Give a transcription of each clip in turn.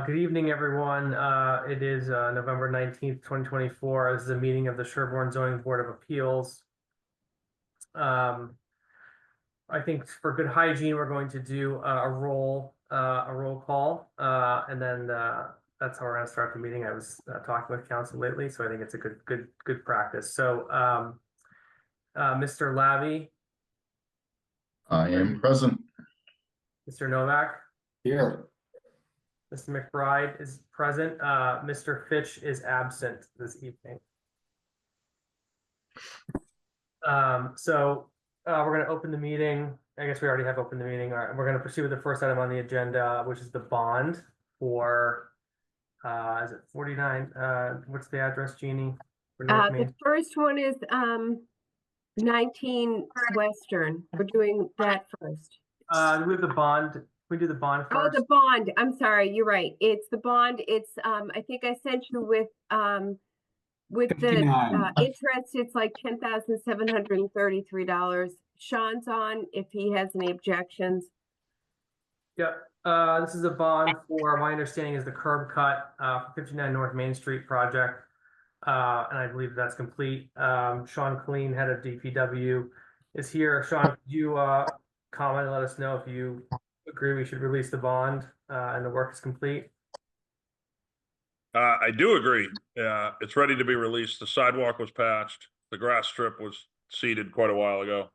Good evening, everyone. It is November 19th, 2024. This is a meeting of the Sherbon Zoning Board of Appeals. I think for good hygiene, we're going to do a roll call, and then that's how we're going to start the meeting. I was talking with council lately, so I think it's a good practice. So, Mr. Labby, I am present. Mr. Novak, Here. Mr. McBride is present. Mr. Fitch is absent this evening. So we're going to open the meeting. I guess we already have opened the meeting. All right, we're going to proceed with the first item on the agenda, which is the bond for, is it 49? What's the address, Jeannie? For North Main? The first one is 19 Western. We're doing that first. We have the bond. We do the bond first. Oh, the bond. I'm sorry. You're right. It's the bond. It's I think I sent you with the interest. It's like $10,733. Sean's on if he has any objections. Yep. This is a bond for, my understanding is the curb cut for 59 North Main Street project. And I believe that's complete. Sean Colleen, head of DPW, is here. Sean, could you comment and let us know if you agree we should release the bond and the work is complete? I do agree. It's ready to be released. The sidewalk was patched. The grass strip was seeded quite a while ago.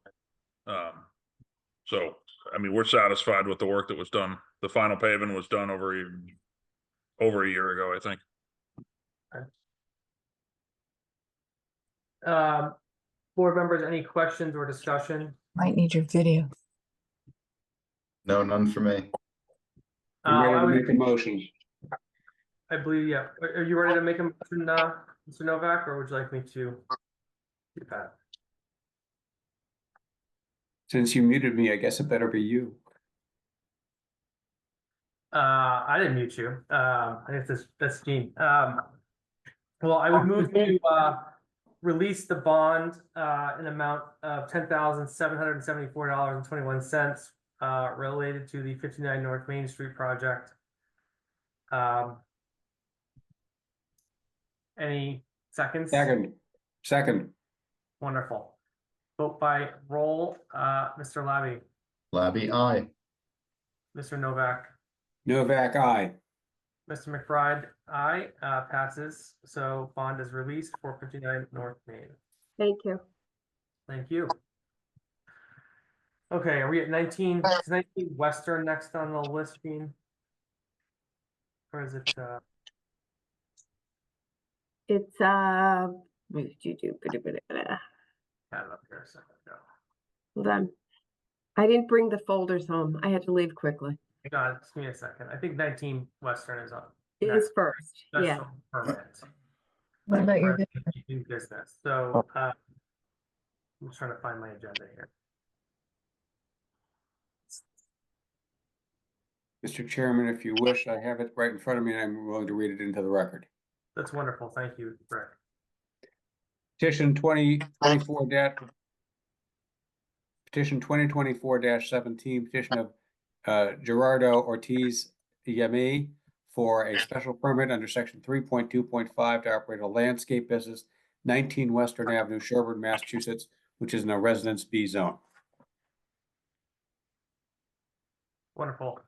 So, I mean, we're satisfied with the work that was done. The final paving was done over a year ago, I think. Board members, any questions or discussion? Might need your video. No, none for me. I'm ready to make a motion. I believe, yeah. Are you ready to make a motion, Mr. Novak, or would you like me to do that? Since you muted me, I guess it better be you. I didn't mute you. I guess that's Gene. Well, I would move to release the bond in amount of $10,774.21 related to the 59 North Main Street project. Any seconds? Second. Wonderful. Vote by roll. Mr. Labby. Labby, aye. Mr. Novak. Novak, aye. Mr. McBride, aye. Passes. So bond is released for 59 North Main. Thank you. Thank you. Okay, are we at 19? Is 19 Western next on the list, Gene? Or is it It's had it up here a second ago. hold on. I didn't bring the folders home. I had to leave quickly. God, just give me a second. I think 19 Western is up. It is first. Yeah. Special permit. What about your For video? new business. So I'm just trying to find my agenda here. Mr. Chairman, if you wish, I have it right in front of me and I'm willing to read it into the record. That's wonderful. Thank you, Rick. Petition 2024-17, petition of Gerardo Ortiz Yami for a special permit under section 3.2.5 to operate a landscape business, 19 Western Avenue, Sherbon, Massachusetts, which is in a Residence B zone. Wonderful.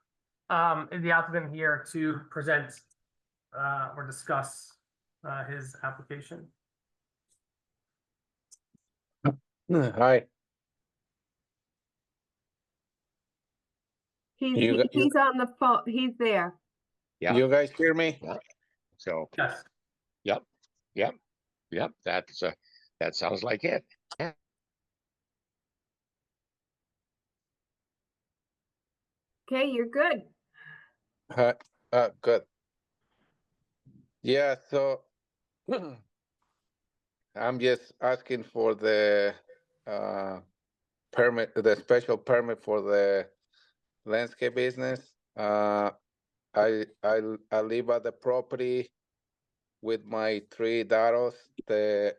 Is the applicant here to present or discuss his application? Hi. He's on the phone. He's there. Yeah. You guys hear me? Yeah. So. Yes. Yep. That sounds like it. Yeah. Okay, you're good. Good. Yeah. So I'm just asking for the permit, the special permit for the landscape business. I live at the property with my 3 daughters. The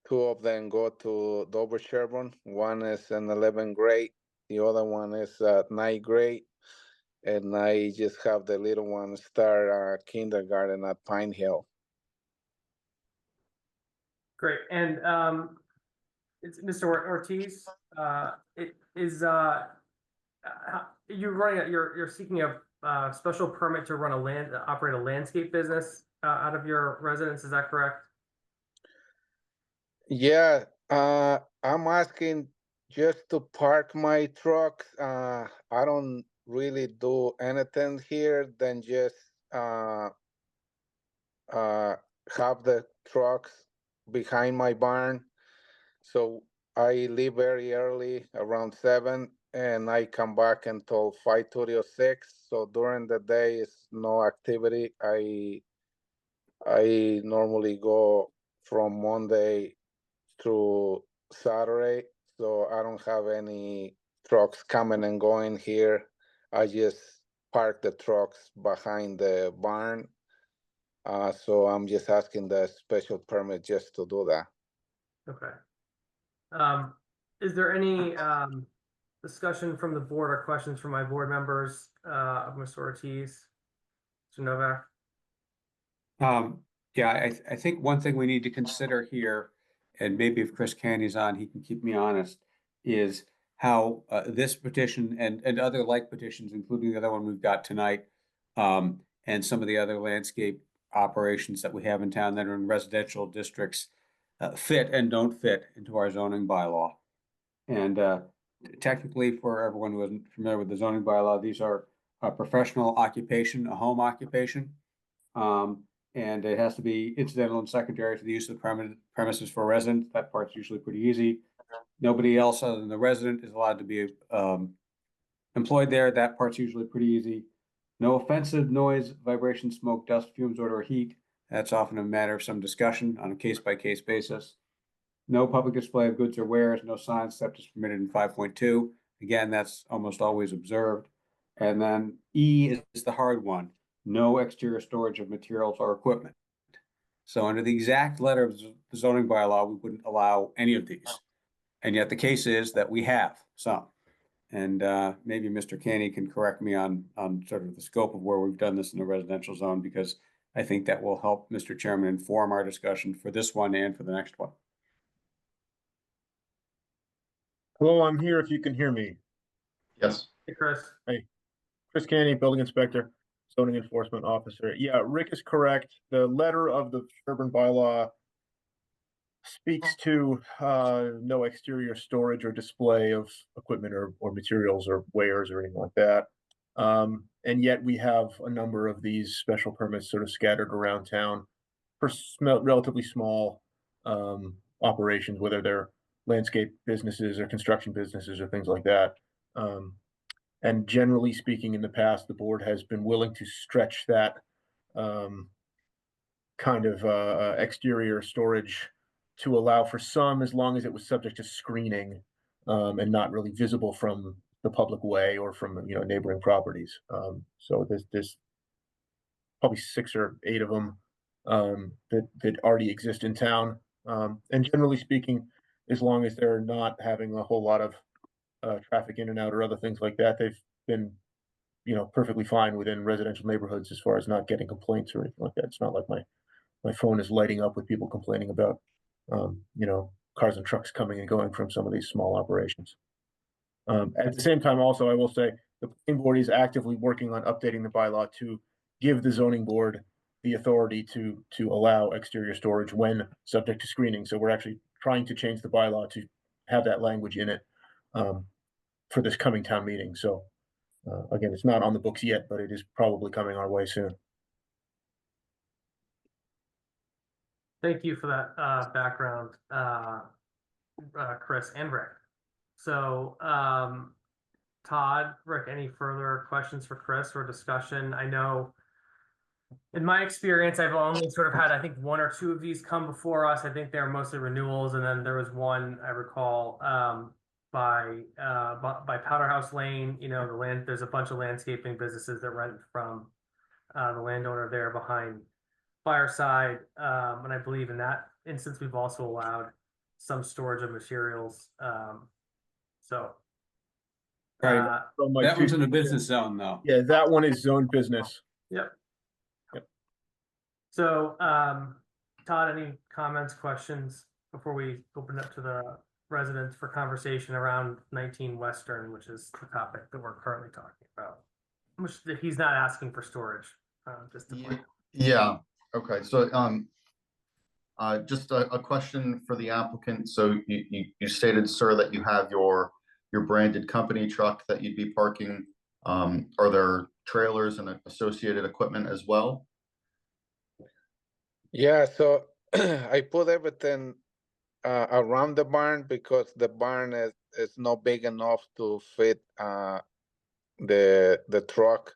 2 of them go to Dover Sherbon. One is in 11th grade. The other one is 9th grade. and I just have the little one start kindergarten at Pine Hill. Great, and it's Mr. Ortiz, it is you're running you're seeking a special permit to run operate a landscape business out of your residence, is that correct? Yeah, I'm asking just to park my truck. I don't really do anything here than just have the trucks behind my barn. So I leave very early, around 7, and I come back until 5:30 or 6. So during the day is no activity. I normally go from Monday through Saturday, so I don't have any trucks coming and going here. I just park the trucks behind the barn. So I'm just asking the special permit just to do that. Okay. Is there any discussion from the board or questions from my board members of Mr. Ortiz? Mr. Novak? Yeah, I think one thing we need to consider here, and maybe if Chris Candy's on, he can keep me honest, is how this petition and other like petitions, including the other one we've got tonight, and some of the other landscape operations that we have in town that are in residential districts, fit and don't fit into our zoning bylaw. And technically, for everyone who isn't familiar with the zoning bylaw, these are a professional occupation, a home occupation. And it has to be incidental and secondary to the use of the premises for residents. That part's usually pretty easy. Nobody else other than the resident is allowed to be employed there. That part's usually pretty easy. No offensive noise, vibration, smoke, dust, fumes, odor, or heat. That's often a matter of some discussion on a case-by-case basis. No public display of goods or wares, no signs except as permitted in 5.2. Again, that's almost always observed. And then E is the hard one. No exterior storage of materials or equipment. So under the exact letter of the zoning bylaw, we wouldn't allow any of these. And yet the case is that we have some. And maybe Mr. Canny can correct me on sort of the scope of where we've done this in the residential zone, because I think that will help Mr. Chairman inform our discussion for this one and for the next one. Hello, I'm here if you can hear me. Yes. Hey, Chris. Chris Canny, Building Inspector, Zoning Enforcement Officer. Yeah, Rick is correct. The letter of the Sherbon bylaw speaks to no exterior storage or display of equipment or materials or wares or anything like that. And yet we have a number of these special permits sort of scattered around town for relatively small operations, whether they're landscape businesses or construction businesses or things like that. And generally speaking, in the past, the board has been willing to stretch that kind of exterior storage to allow for some, as long as it was subject to screening and not really visible from the public way or from neighboring properties. So there's probably 6 or 8 of them that already exist in town. And generally speaking, as long as they're not having a whole lot of traffic in and out or other things like that, they've been, perfectly fine within residential neighborhoods as far as not getting complaints or anything like that. It's not like my phone is lighting up with people complaining about, cars and trucks coming and going from some of these small operations. At the same time, also, I will say the planning board is actively working on updating the bylaw to give the zoning board the authority to allow exterior storage when subject to screening. So we're actually trying to change the bylaw to have that language in it for this coming town meeting. So again, it's not on the books yet, but it is probably coming our way soon. Thank you for that background, Chris and Rick. So, Todd, Rick, any further questions for Chris or discussion? I know in my experience, I've only sort of had, I think, 1 or 2 of these come before us. I think they're mostly renewals, and then there was one I recall by Powderhouse Lane. There's a bunch of landscaping businesses that rent from the landowner there behind Fireside, and I believe in that instance we've also allowed some storage of materials. So Right. So my That one's two- in the business zone though. Yeah, that one is zone business. Yep. Yep. So, Todd, any comments, questions before we open up to the residents for conversation around 19 Western, which is the topic that we're currently talking about? Which he's not asking for storage, just to point. Yeah, okay, so, just a question for the applicant. So you stated, sir, that you have your branded company truck that you'd be parking. Are there trailers and associated equipment as well? Yeah, so I put everything around the barn because the barn is not big enough to fit the truck.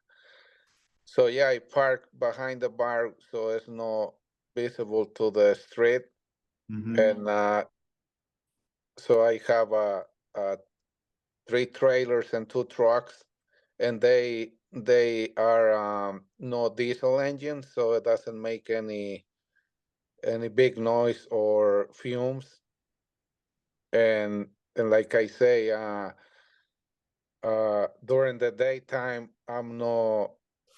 So yeah, I park behind the barn so it's not visible to the street. Mhm. And so I have 3 trailers and 2 trucks, and they are no diesel engines, so it doesn't make any big noise or fumes. And like I say, during the daytime, I'm not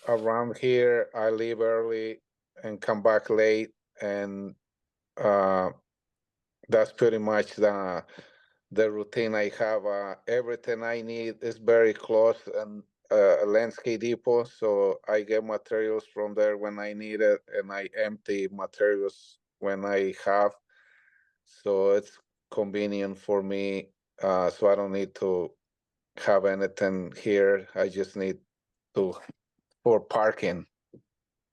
around here. I leave early and come back late, and that's pretty much the routine I have. Everything I need is very close and a landscape depot, so I get materials from there when I need it, and I empty materials when I have. So it's convenient for me. So I don't need to have anything here. I just need to for parking.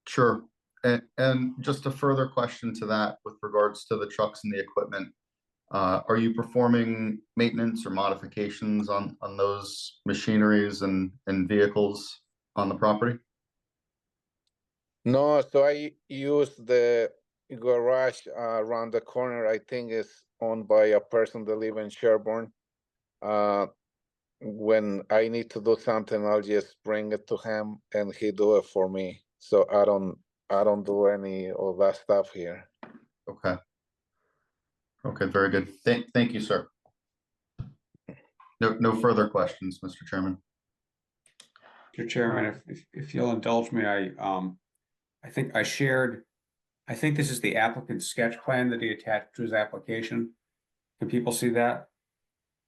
Sure. And just a further question to that with regards to the trucks and the equipment. Are you performing maintenance or modifications on those machineries and vehicles on the property? No, so I use the garage around the corner. I think it's owned by a person that live in Sherbon. When I need to do something, I'll just bring it to him and he do it for me. So I don't do any of that stuff here. Okay. Okay, very good. Thank you, sir. No further questions, Mr. Chairman. Mr. Chairman, if you'll indulge me, I think I think this is the applicant's sketch plan that he attached to his application. Can people see that?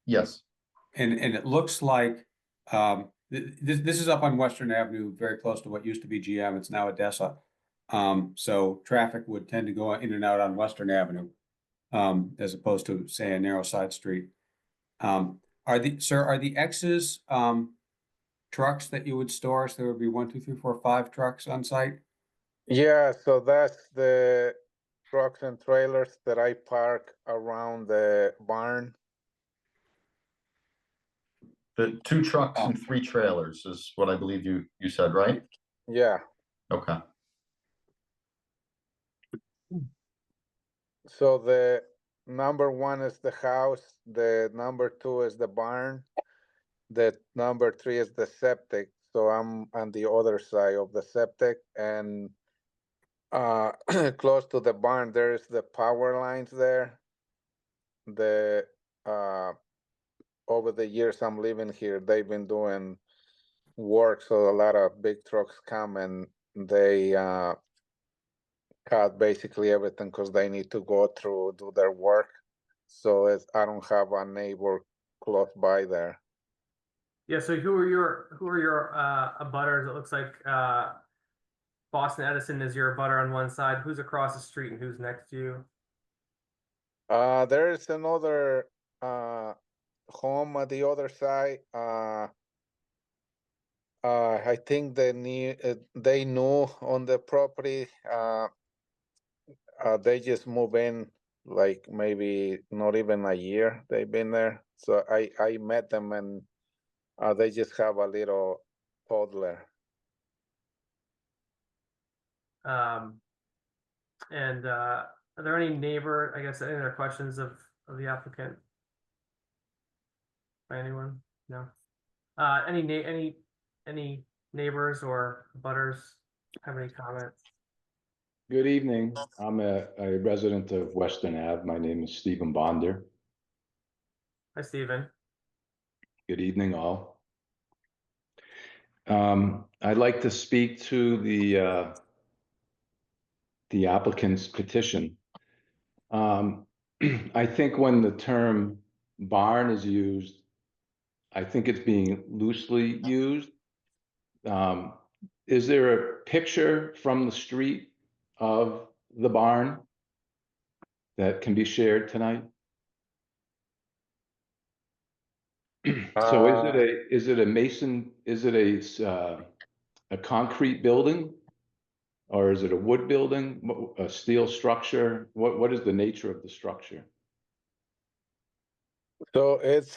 Yes. And it looks like, this is up on Western Avenue, very close to what used to be GM. It's now Odessa. So traffic would tend to go in and out on Western Avenue, as opposed to, say, a narrow side street. Are the X's, trucks that you would store? So there would be 1, 2, 3, 4, 5 trucks on site? Yeah, so that's the trucks and trailers that I park around the barn. The 2 trucks and 3 trailers is what I believe you said, right? Yeah, Okay. so the number 1 is the house, the number 2 is the barn, the number 3 is the septic. So I'm on the other side of the septic, and close to the barn, there's the power lines there. The over the years I'm living here, they've been doing work, so a lot of big trucks come and they cut basically everything because they need to go through, do their work. So I don't have a neighbor close by there. Yeah, so who are your abutters? It looks like Boston Edison is your abutter on one side. Who's across the street and who's next to you? There is another home at the other side. I think they knew on the property. They just move in like maybe not even a year they've been there. So I met them, and they just have a little toddler. And are there any any other questions of the applicant? By anyone? No. Any neighbors or butters have any comments? Good evening. I'm a resident of Western Ave. My name is Stephen Bonder. Hi, Stephen. Good evening, all. I'd like to speak to the applicant's petition. I think when the term barn is used, I think it's being loosely used. Is there a picture from the street of the barn that can be shared tonight? So is it a mason, is it a concrete building? Or is it a wood building, a steel structure? What is the nature of the structure? So it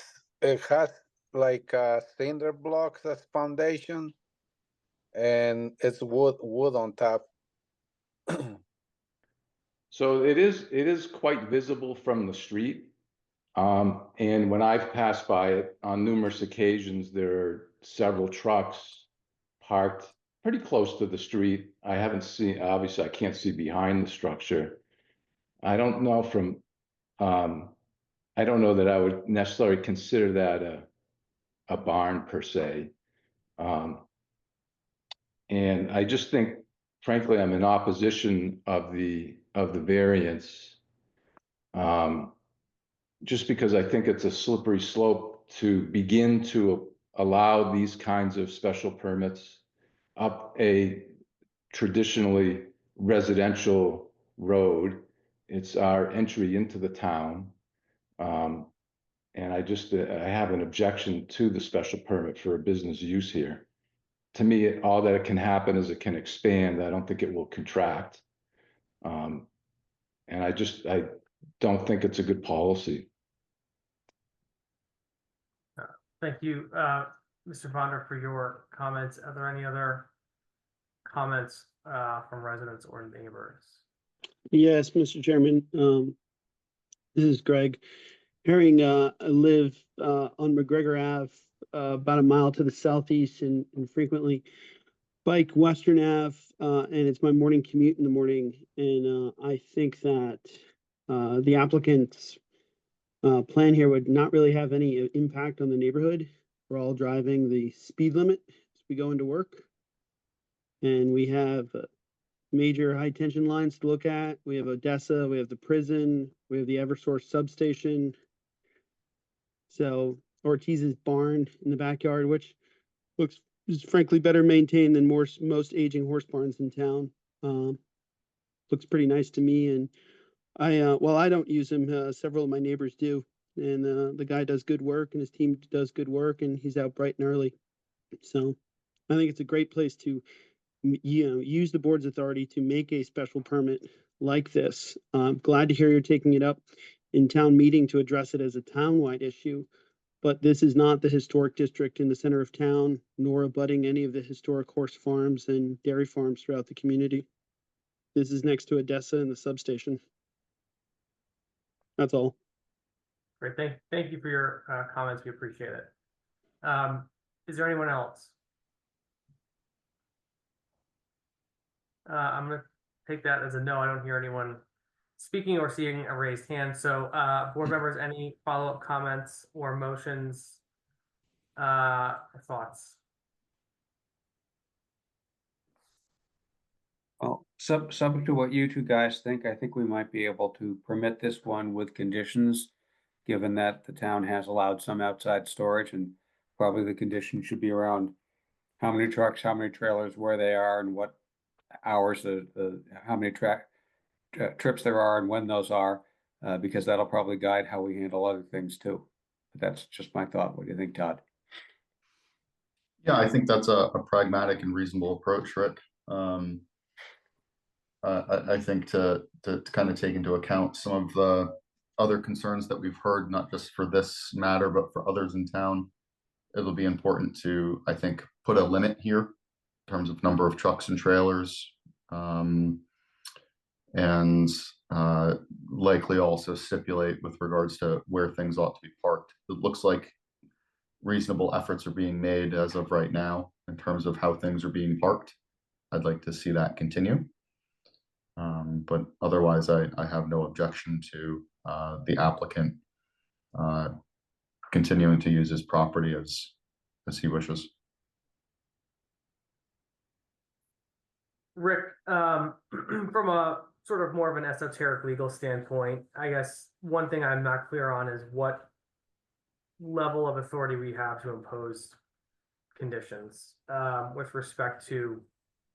has like cinder blocks as foundation, and it's wood on top. So it is quite visible from the street. And when I've passed by it on numerous occasions, there are several trucks parked pretty close to the street. I haven't seen, obviously I can't see behind the structure. I don't know I don't know that I would necessarily consider that a barn per se. And I just think, frankly, I'm in opposition of the variance. Just because I think it's a slippery slope to begin to allow these kinds of special permits up a traditionally residential road. It's our entry into the town. And I have an objection to the special permit for a business use here. To me, all that can happen is it can expand. I don't think it will contract. And I don't think it's a good policy. Thank you, Mr. Vonder, for your comments. Are there any other comments from residents or neighbors? Yes, Mr. Chairman. This is Greg. I live on McGregor Ave, about a mile to the southeast, and frequently bike Western Ave, and it's my morning commute in the morning. And I think that the applicant's plan here would not really have any impact on the neighborhood. We're all driving the speed limit as we go into work. And we have major high tension lines to look at. We have Odessa, we have the prison, we have the Eversource substation. So Ortiz's barn in the backyard, which looks is frankly better maintained than most aging horse barns in town. Looks pretty nice to me. And well, I don't use him. Several of my neighbors do. And the guy does good work and his team does good work and he's out bright and early. So I think it's a great place to use the board's authority to make a special permit like this. I'm glad to hear you're taking it up in town meeting to address it as a townwide issue, but this is not the historic district in the center of town, nor abutting any of the historic horse farms and dairy farms throughout the community. This is next to Odessa and the substation. That's all. Great, thank you for your comments. We appreciate it. Is there anyone else? I'm going to take that as a no. I don't hear anyone speaking or seeing a raised hand. So board members, any follow-up comments or motions, or thoughts? Well, subject to what you two guys think, I think we might be able to permit this one with conditions, given that the town has allowed some outside storage, and probably the condition should be around how many trucks, how many trailers, where they are, and what hours, how many trips there are and when those are, because that'll probably guide how we handle other things too. But that's just my thought. What do you think, Todd? Yeah, I think that's a pragmatic and reasonable approach, Rick. I think to kind of take into account some of the other concerns that we've heard, not just for this matter, but for others in town, it'll be important to, I think, put a limit here in terms of number of trucks and trailers, and likely also stipulate with regards to where things ought to be parked. It looks like reasonable efforts are being made as of right now in terms of how things are being parked. I'd like to see that continue. But otherwise, I have no objection to the applicant continuing to use his property as he wishes. Rick, from a sort of more of an esoteric legal standpoint, I guess one thing I'm not clear on is what level of authority we have to impose conditions with respect to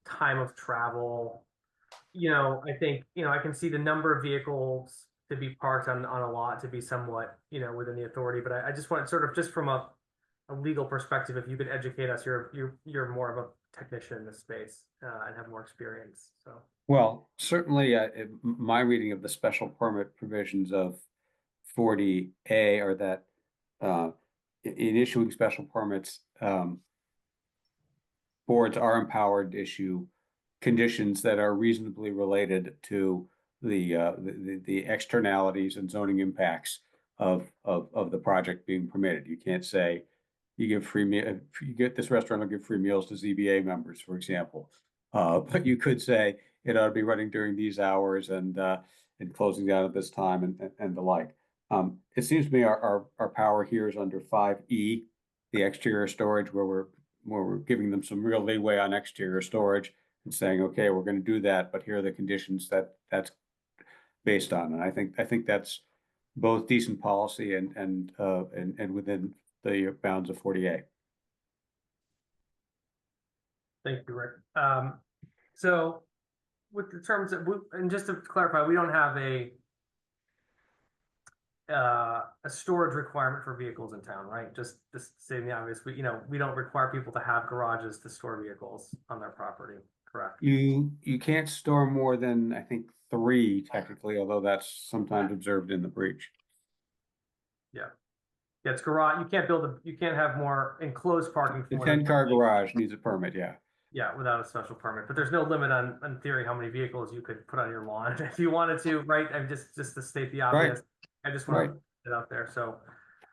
time of travel. I think, I can see the number of vehicles to be parked on a lot to be somewhat, within the authority, but I just want sort of just from a legal perspective, if you could educate us, you're more of a technician in this space and have more experience, so. Well, certainly, my reading of the special permit provisions of 40A are that in issuing special permits, boards are empowered to issue conditions that are reasonably related to the externalities and zoning impacts of the project being permitted. You can't say you give free meal, you get this restaurant will give free meals to ZBA members, for example. But you could say it ought to be running during these hours and closing down at this time and the like. It seems to me our power here is under 5E, the exterior storage, where we're giving them some real leeway on exterior storage and saying, okay, we're going to do that, but here are the conditions that's based on. And I think that's both decent policy and within the bounds of 40A. Thank you, Rick. So with the terms of, and just to clarify, we don't have a storage requirement for vehicles in town, right? Just stating the obvious, we don't require people to have garages to store vehicles on their property, correct? You can't store more than, I think, 3 technically, although that's sometimes observed in the breach. Yeah, it's garage. You can't have more enclosed parking. The 10-car garage needs a permit, yeah. Yeah, without a special permit, but there's no limit on, in theory, how many vehicles you could put on your lawn if you wanted to, right? And just to state the obvious, I just want to put it out there. So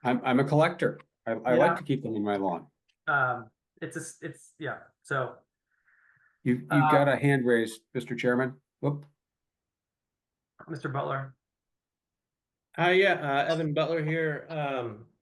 I'm a collector. I like to keep them in my lawn. Yeah. So You've got a hand raised, Mr. Chairman. Whoop. Mr. Butler. Yeah, Evan Butler here.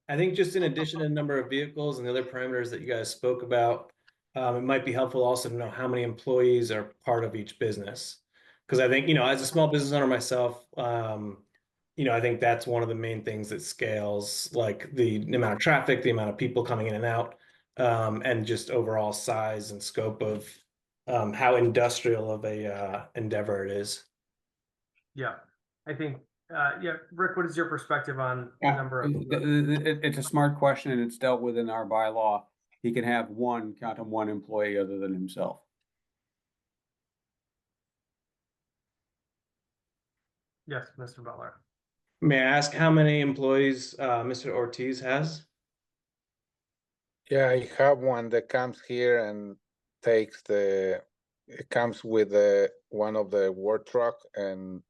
I think just in addition to the number of vehicles and the other parameters that you guys spoke about, it might be helpful also to know how many employees are part of each business. Because I think, as a small business owner myself, I think that's one of the main things that scales, like the amount of traffic, the amount of people coming in and out, and just overall size and scope of how industrial of a endeavor it is. Yeah, I think, Rick, what is your perspective on the number of? It's a smart question and it's dealt with in our bylaw. He can have count on one employee other than himself. Yes, Mr. Butler. May I ask how many employees Mr. Ortiz has? Yeah, I have one that comes here and takes it comes with one of the work truck and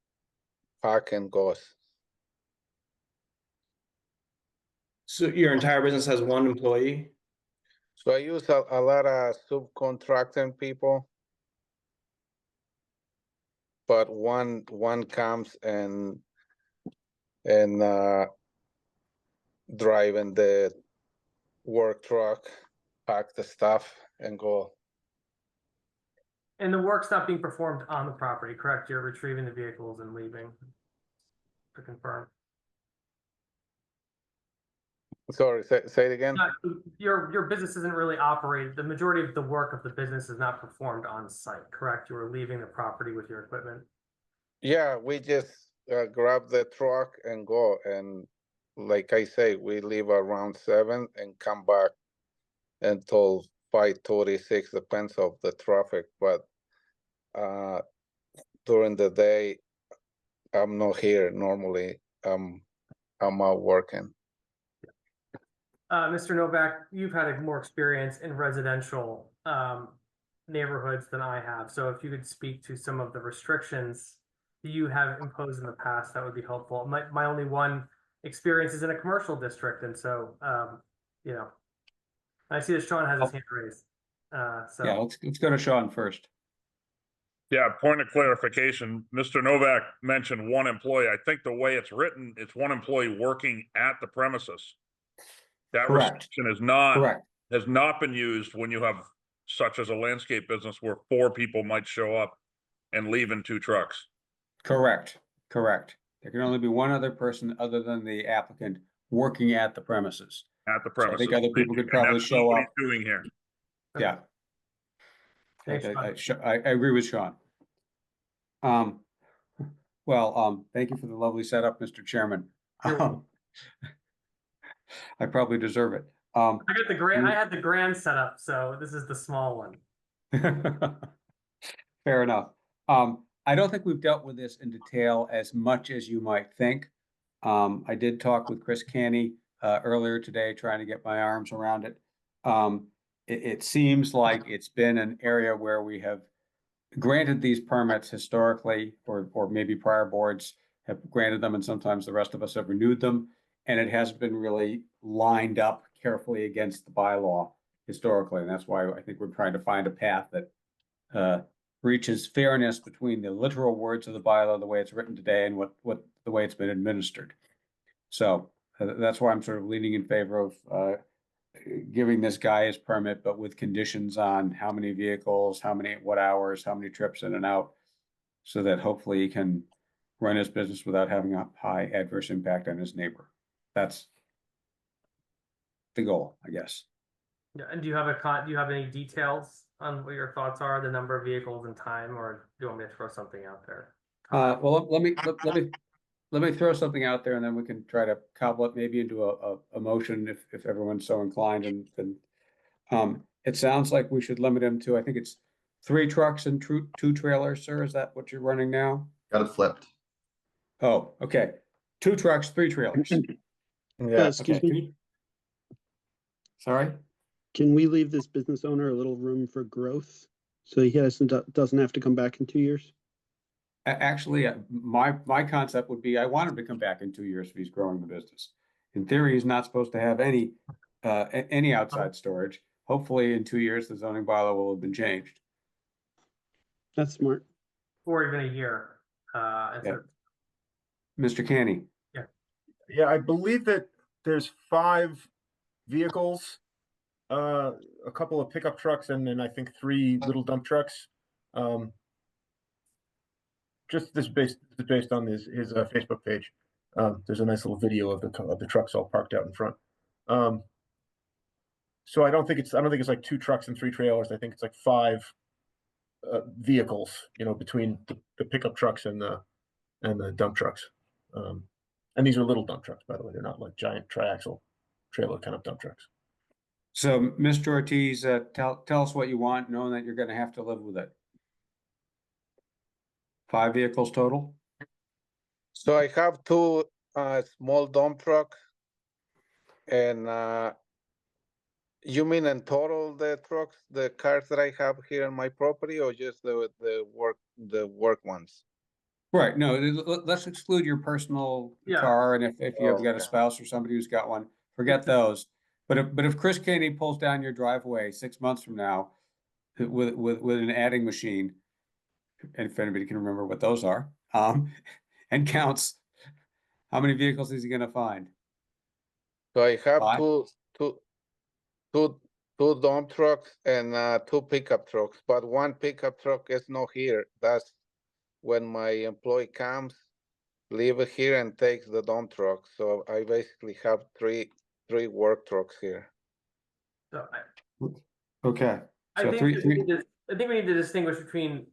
pack and goes. So your entire business has one employee? So I use a lot of subcontracting people, but one comes and driving the work truck, pack the stuff and go. And the work's not being performed on the property, correct? You're retrieving the vehicles and leaving, to confirm. Sorry, say it again. Your business isn't really operated. The majority of the work of the business is not performed on site, correct? You were leaving the property with your equipment. Yeah, we just grab the truck and go. And like I say, we leave around 7 and come back until 5:36, depends of the traffic. But during the day, I'm not here normally. I'm out working. Mr. Novak, you've had more experience in residential neighborhoods than I have. So if you could speak to some of the restrictions you have imposed in the past, that would be helpful. My only one experience is in a commercial district. And so, I see that Sean has his hand raised. Yeah, let's go to Sean first. Yeah, point of clarification, Mr. Novak mentioned one employee. I think the way it's written, it's one employee working at the premises. That Correct. restriction has Correct. not been used when you have such as a landscape business where 4 people might show up and leave in 2 trucks. Correct, correct. There can only be one other person other than the applicant working at the premises. At the So I premises. think other people could And probably that's show what he's up. doing here. Yeah. Thanks, I agree with Sean. Thank you for the lovely setup, Mr. Chairman. You're welcome. I probably deserve it. I got the grand. I had the grand setup, so this is the small one. Fair enough. I don't think we've dealt with this in detail as much as you might think. I did talk with Chris Canny earlier today, trying to get my arms around it. It seems like it's been an area where we have granted these permits historically, or maybe prior boards have granted them, and sometimes the rest of us have renewed them, and it hasn't been really lined up carefully against the bylaw historically, and that's why I think we're trying to find a path that reaches fairness between the literal words of the bylaw, the way it's written today, and what the way it's been administered. So that's why I'm sort of leaning in favor of giving this guy his permit, but with conditions on how many vehicles, what hours, how many trips in and out, so that hopefully he can run his business without having a high adverse impact on his neighbor. That's the goal, I guess. Yeah, and do you have any details on what your thoughts are, the number of vehicles and time, or do you want me to throw something out there? Well, let me throw something out there, and then we can try to cobble it maybe into a motion if everyone's so inclined. And it sounds like we should limit him to, I think it's 3 trucks and 2 trailers, sir. Is that what you're running now? Got it flipped. Oh, okay. 2 trucks, 3 trailers. Yeah. Excuse Okay. me, Sorry? can we leave this business owner a little room for growth? So he doesn't have to come back in 2 years? Actually, my concept would be I want him to come back in 2 years if he's growing the business. In theory, he's not supposed to have any outside storage. Hopefully, in 2 years, the zoning bylaw will have been changed. That's smart. Or even a year. Mr. Canny, Yeah, I believe that there's 5 vehicles, a couple of pickup trucks, and then I think 3 little dump trucks. Just based on his Facebook page. There's a nice little video of the trucks all parked out in front. So I don't think it's like 2 trucks and 3 trailers. I think it's like 5 vehicles, between the pickup trucks and the dump trucks. And these are little dump trucks, by the way. They're not like giant triaxle trailer kind of dump trucks. so Mr. Ortiz, tell us what you want, knowing that you're going to have to live with it. 5 vehicles total? So I have 2 small dump truck, and you mean in total the trucks, the cars that I have here on my property, or just the work ones? Right. No, let's exclude your personal car, and if you have got a spouse or somebody who's got one, forget those. But if Chris Caney pulls down your driveway 6 months from now with an adding machine, and if anybody can remember what those are, and counts, how many vehicles is he going to find? So I have 5? two dump trucks and 2 pickup trucks, but 1 pickup truck is not here. That's when my employee comes, leave it here and takes the dump truck. So I basically have three work trucks here. So Okay. I So think we need to distinguish between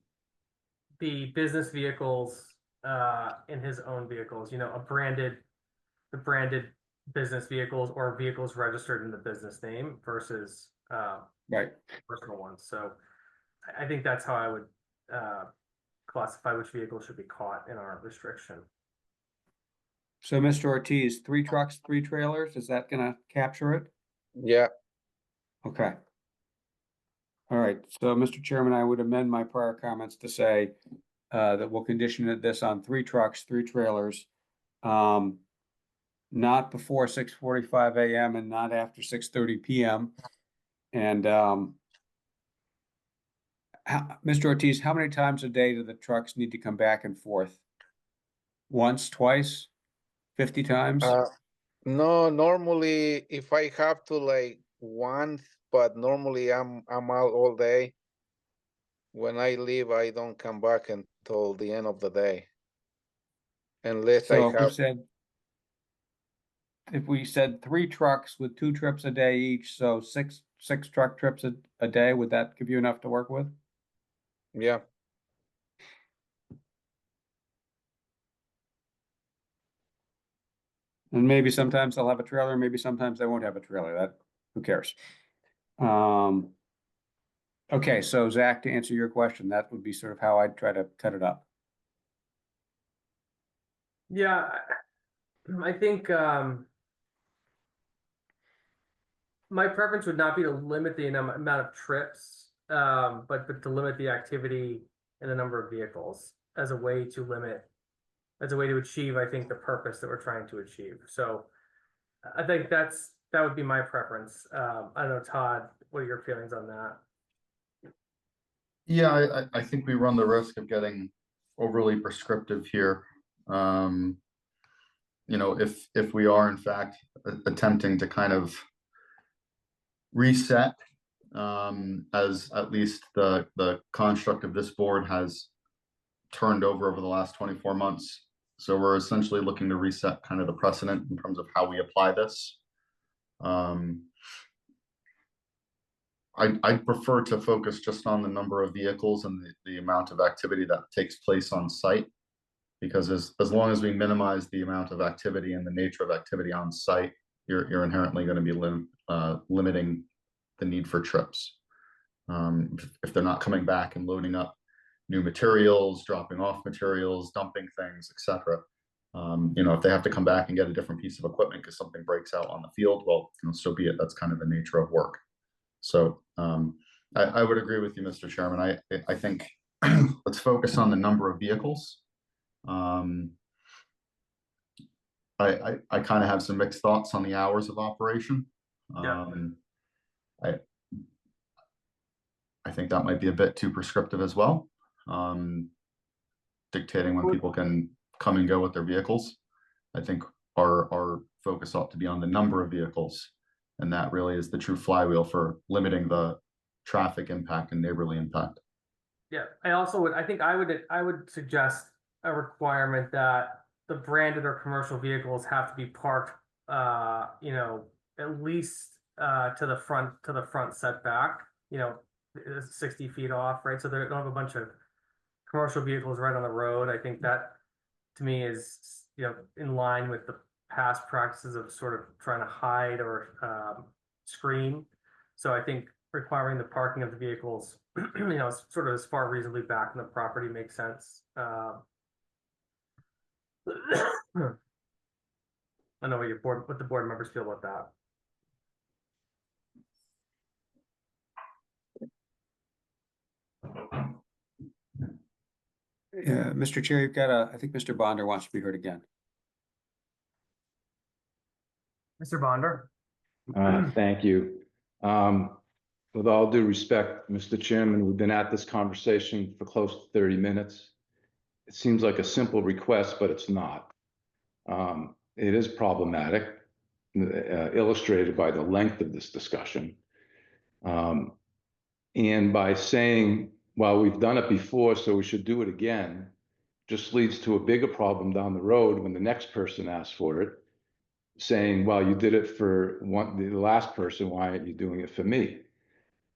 the business vehicles and his own vehicles. The branded business vehicles or vehicles registered in the business name versus right. personal ones. So I think that's how I would classify which vehicles should be caught in our restriction. So Mr. Ortiz, 3 trucks, 3 trailers, is that going to capture it? Yeah. Okay. All right. So, Mr. Chairman, I would amend my prior comments to say that we'll condition this on 3 trucks, 3 trailers, not before 6:45 a.m. and not after 6:30 p.m. And Mr. Ortiz, how many times a day do the trucks need to come back and forth? Once, twice, 50 times? No, normally if I have to, like, once but normally I'm out all day. When I leave, I don't come back until the end of the day. Unless I So have, if we said 3 trucks with 2 trips a day each, so six truck trips a day, would that give you enough to work with? yeah, And maybe sometimes they'll have a trailer, maybe sometimes they won't have a trailer. That, who cares? Okay, so Zach, to answer your question, that would be sort of how I'd try to cut it up. Yeah, I think my preference would not be to limit the amount of trips, but to limit the activity and the number of vehicles as a way to achieve, I think, the purpose that we're trying to achieve. So I think that would be my preference. I don't know, Todd, what are your feelings on that? Yeah, I think we run the risk of getting overly prescriptive here. You know, if we are in fact attempting to kind of reset, as at least the construct of this board has turned over the last 24 months. So we're essentially looking to reset kind of the precedent in terms of how we apply this. I'd prefer to focus just on the number of vehicles and the amount of activity that takes place on site, because as long as we minimize the amount of activity and the nature of activity on site, you're inherently going to be limiting the need for trips. If they're not coming back and loading up new materials, dropping off materials, dumping things, etc. You know, if they have to come back and get a different piece of equipment because something breaks out on the field, well, you know, so be it. That's kind of the nature of work. So I would agree with you, Mr. Chairman. I think let's focus on the number of vehicles. I kind of have some mixed thoughts on the hours of operation. Yeah. I think that might be a bit too prescriptive as well, dictating when people can come and go with their vehicles. I think our focus ought to be on the number of vehicles, and that really is the true flywheel for limiting the traffic impact and neighborly impact. Yeah, I would suggest a requirement that the branded or commercial vehicles have to be parked, you know, at least to the front setback, you know, 60 feet off, right? So they don't have a bunch of commercial vehicles right on the road. I think that, to me, is, you know, in line with the past practices of sort of trying to hide or screen. So I think requiring the parking of the vehicles, you know, sort of as far reasonably back in the property makes sense. I don't know what the board members feel about that. Mr. Chair, you've got I think Mr. Bonder wants to be heard again. Mr. Bonder? Thank you. With all due respect, Mr. Chairman, we've been at this conversation for close to 30 minutes. It seems like a simple request, but it's not. It is problematic, illustrated by the length of this discussion. And by saying, well, we've done it before, so we should do it again, just leads to a bigger problem down the road when the next person asks for it, saying, well, you did it for the last person, why aren't you doing it for me?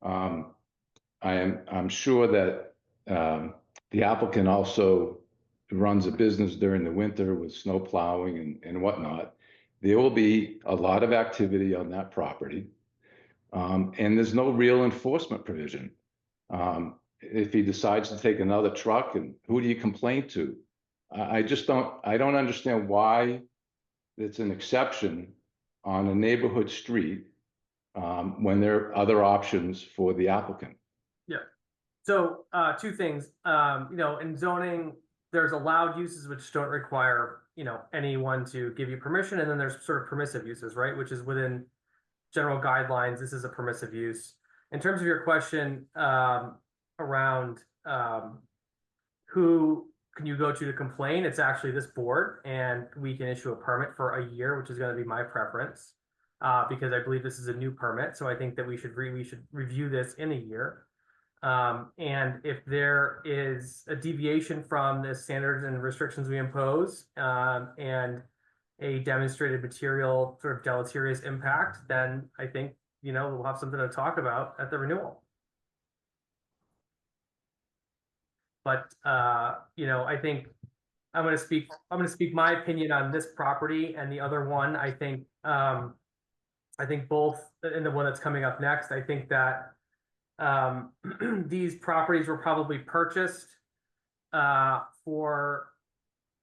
I'm sure that the applicant also runs a business during the winter with snow plowing and whatnot. There will be a lot of activity on that property, and there's no real enforcement provision. If he decides to take another truck, and who do you complain to? I don't understand why it's an exception on a neighborhood street when there are other options for the applicant. Yeah. So two things. You know, in zoning, there's allowed uses which don't require, you know, anyone to give you permission, and then there's sort of permissive uses, right? Which is within general guidelines. This is a permissive use. In terms of your question around who can you go to complain, it's actually this board, and we can issue a permit for a year, which is going to be my preference. because I believe this is a new permit, so I think that we should review this in a year. And if there is a deviation from the standards and restrictions we impose, and a demonstrated material sort of deleterious impact, then I think, we'll have something to talk about at the renewal. But, I think I'm gonna speak my opinion on this property and the other one. I think both, and the one that's coming up next, I think that these properties were probably purchased for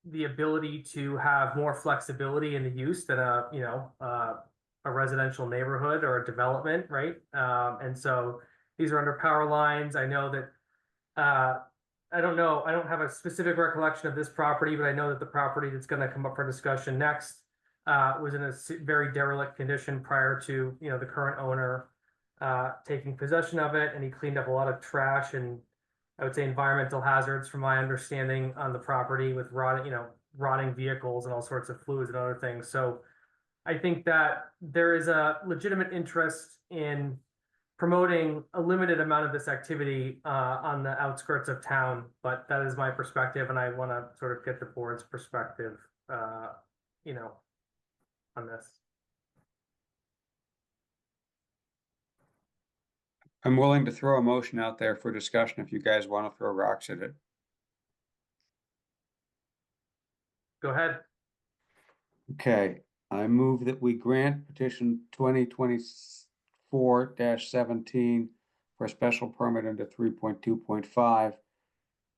the ability to have more flexibility in the use than a residential neighborhood or a development, right? And so these are under power lines. I know that I don't know, I don't have a specific recollection of this property, but I know that the property that's going to come up for discussion next was in a very derelict condition prior to the current owner taking possession of it, and he cleaned up a lot of trash and, I would say, environmental hazards, from my understanding, on the property, with rotting vehicles and all sorts of fluids and other things. So I think that there is a legitimate interest in promoting a limited amount of this activity on the outskirts of town, but that is my perspective, and I want to sort of get the board's perspective, on this. I'm willing to throw a motion out there for discussion if you guys want to throw rocks at it. Go ahead. Okay, I move that we grant petition 2024-17 for a special permit under 3.2.5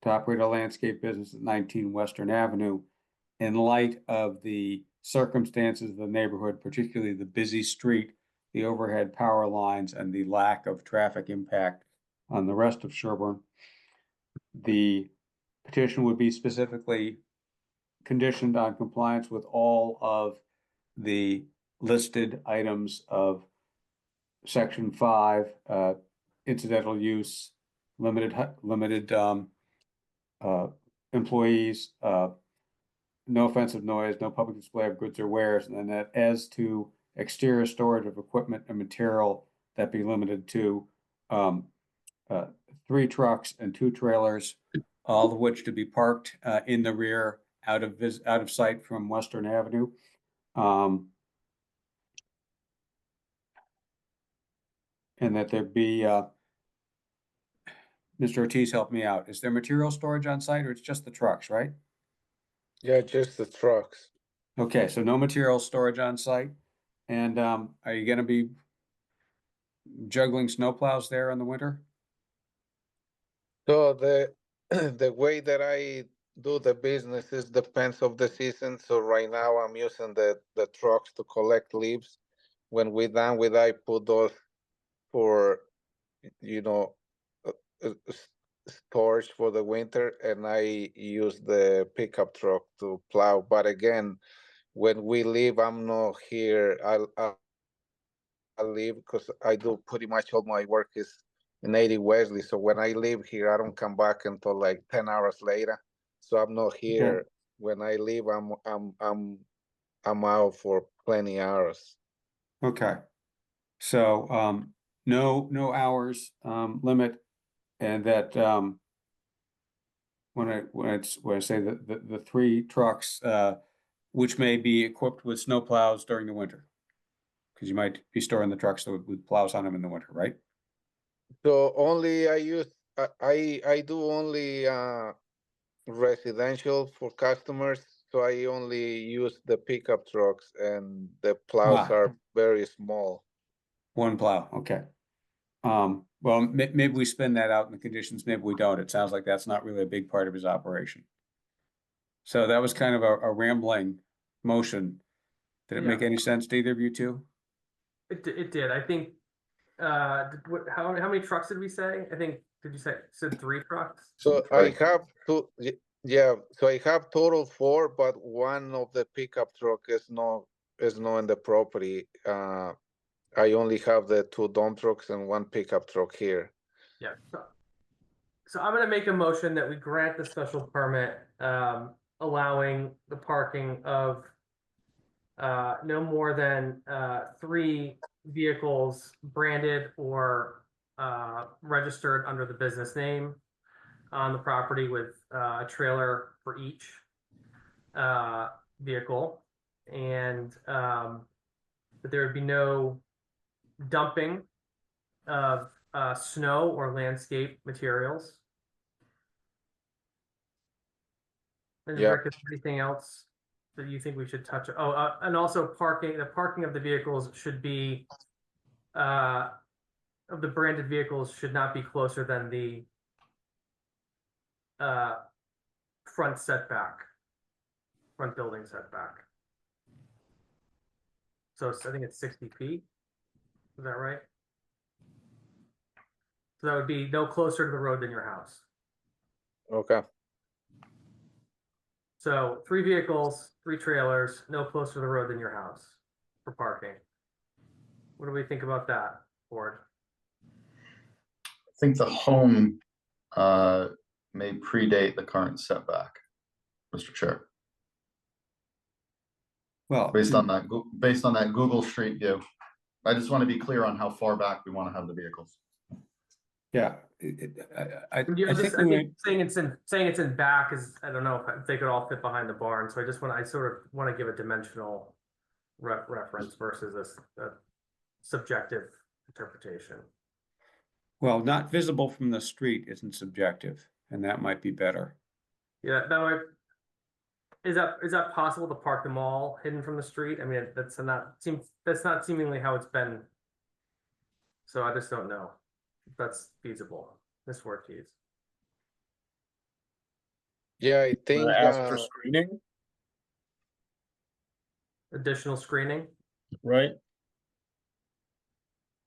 to operate a landscape business at 19 Western Avenue in light of the circumstances of the neighborhood, particularly the busy street, the overhead power lines, and the lack of traffic impact on the rest of Sherbon. The petition would be specifically conditioned on compliance with all of the listed items of Section 5, incidental use, limited employees, no offensive noise, no public display of goods or wares, and then that as to exterior storage of equipment and material, that be limited to 3 trucks and 2 trailers, all of which to be parked in the rear, out of sight from Western Avenue. And that there be, Mr. Ortiz, help me out. Is there material storage on site, or it's just the trucks, right? Yeah, just the trucks. Okay, so no material storage on site. And are you going to be juggling snowplows there in the winter? So the the way that I do the business is depends of the season. So right now I'm using the trucks to collect leaves. When we're done with, I put those for storage for the winter, and I use the pickup truck to plow. But again, when we leave, I'm not here. I'll leave because I do pretty much all my work is in 80 Wesley. So when I leave here, I don't come back until like 10 hours later. So I'm not here. Okay. When I leave, I'm out for plenty hours. Okay. So no hours limit, and that when I say the 3 trucks which may be equipped with snow plows during the winter, because you might be storing the trucks with plows on them in the winter, right? So only I do only residential for customers. So I only use the pickup trucks, and the plows are very small. 1 plow, okay. Well, maybe we spin that out in the conditions, maybe we don't. It sounds like that's not really a big part of his operation. So that was kind of a rambling motion. Did it make any sense to either of you two? It did. I think, how many trucks did we say? I think, did you said 3 trucks? So I have 2, yeah, so I have total 4, but one of the pickup truck is not in the property. I only have the 2 dump trucks and 1 pickup truck here. Yeah. So I'm going to make a motion that we grant the special permit, allowing the parking of no more than 3 vehicles branded or registered under the business name on the property with a trailer for each vehicle, and that there would be no dumping of snow or landscape materials. And Yeah. Rick, is there anything else that you think we should touch? Oh, and also parking. The parking of the vehicles should be of the branded vehicles should not be closer than the front building setback. So I think it's 60 feet. Is that right? So that would be no closer to the road than your house. Okay. So 3 vehicles, 3 trailers, no closer to the road than your house for parking. What do we think about that, board? I think the home may predate the current setback, Mr. Chair, Well, based on that Google Street View. I just want to be clear on how far back we want to have the vehicles. yeah, I I think think saying it's in back is, I don't know if they could all fit behind the barn. So I sort of want to give a dimensional reference versus a subjective interpretation. well, not visible from the street isn't subjective, and that might be better. Yeah, that might. Is that possible to park them all hidden from the street? I mean, that's not seemingly how it's been. So I just don't know if that's feasible. This word keys. Yeah, I think Ask for screening, Additional screening. right?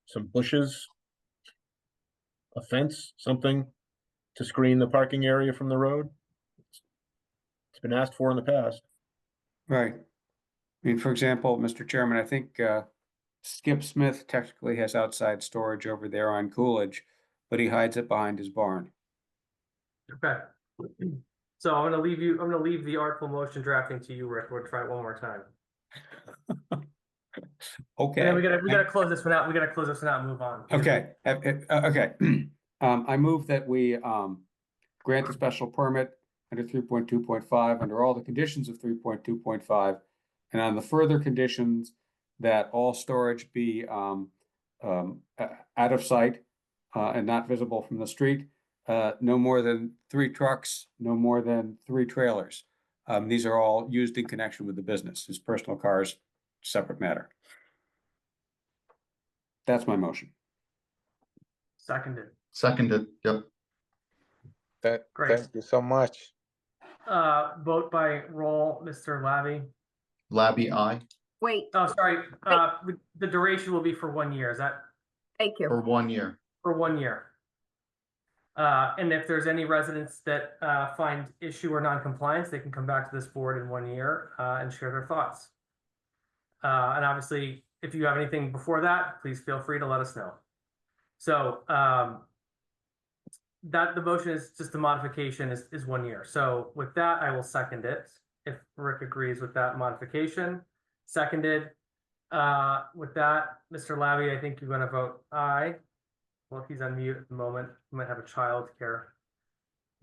Some bushes, a fence, something to screen the parking area from the road. It's been asked for in the past. Right. I mean, for example, Mr. Chairman, I think Skip Smith technically has outside storage over there on Coolidge, but he hides it behind his barn. Okay. So I'm gonna leave the artful motion drafting to you, Rick. We'll try it one more time. Okay. And then we gotta close this one out. We gotta close this one out and move on. Okay, okay. I move that we grant the special permit under 3.2.5 under all the conditions of 3.2.5, and on the further conditions that all storage be out of sight and not visible from the street. No more than 3 trucks, no more than 3 trailers. These are all used in connection with the business. His personal cars, separate matter. That's my motion. Seconded. Seconded, yep. Great. thank you so much. Vote by roll, Mr. Labby. Labby, aye. Wait, Oh, sorry. The duration will be for 1 year. Is that thank you. For 1 year. for 1 year? And if there's any residents that find issue or non-compliance, they can come back to this board in 1 year and share their thoughts. And obviously, if you have anything before that, please feel free to let us know. So that the motion is just the modification is 1 year. So with that, I will second it. If Rick agrees with that modification, seconded. With that, Mr. Labby, I think you're going to vote aye. Well, he's on mute at the moment. He might have a child care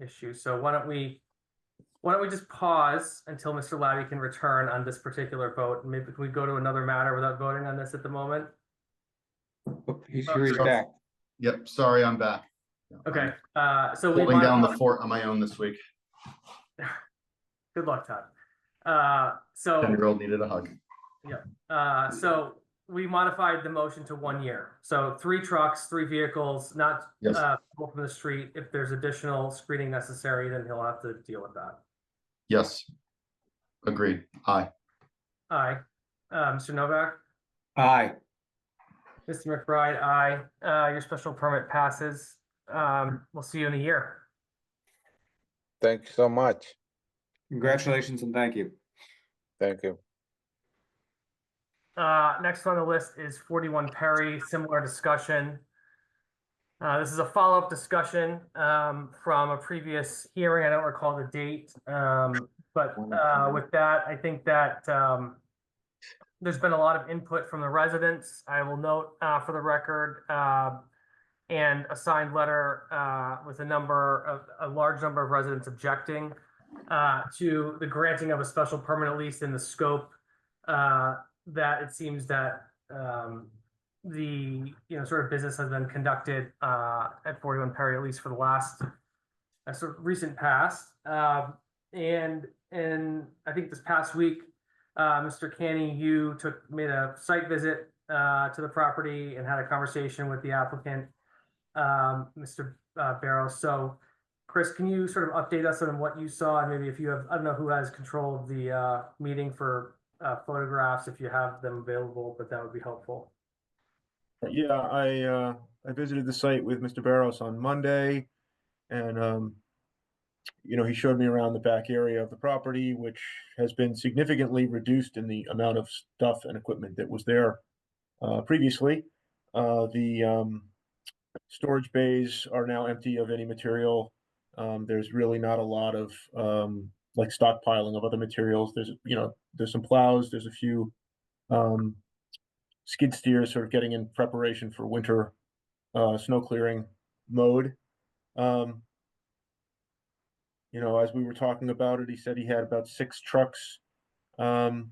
issue. So why don't we just pause until Mr. Labby can return on this particular vote? Maybe can we go to another matter without voting on this at the moment? He's Sorry. back. Yep, sorry, I'm back. Okay. I'm So we holding down the modified- fort on my own this week. Good luck, Todd. So 10-year-old needed a hug. so we modified the motion to 1 year. So 3 trucks, 3 vehicles, not Yes. from the street. If there's additional screening necessary, then he'll have to deal with that. Yes. Agreed. Aye. Aye. Mr. Novak, Aye. Mr. McBride, aye. Your special permit passes. We'll see you in a year. Thank you so much. Congratulations and thank you. Thank you. Next on the list is 41 Perry, similar discussion. This is a follow-up discussion from a previous hearing. I don't recall the date. But with that, I think that there's been a lot of input from the residents. I will note for the record, and a signed letter with a large number of residents objecting to the granting of a special permit, at least in the scope that it seems that the sort of business has been conducted at 41 Perry, at least for the last sort of recent past. And I think this past week, Mr. Canny, you made a site visit to the property and had a conversation with the applicant, Mr. Barrows. So, Chris, can you sort of update us on what you saw, and maybe if you have, I don't know who has control of the meeting for photographs, if you have them available, but that would be helpful. Yeah, I visited the site with Mr. Barrows on Monday, and he showed me around the back area of the property, which has been significantly reduced in the amount of stuff and equipment that was there previously. The storage bays are now empty of any material. There's really not a lot of like stockpiling of other materials. There's some plows, there's a few skid steers sort of getting in preparation for winter snow clearing mode. As we were talking about it, he said he had about 6 trucks that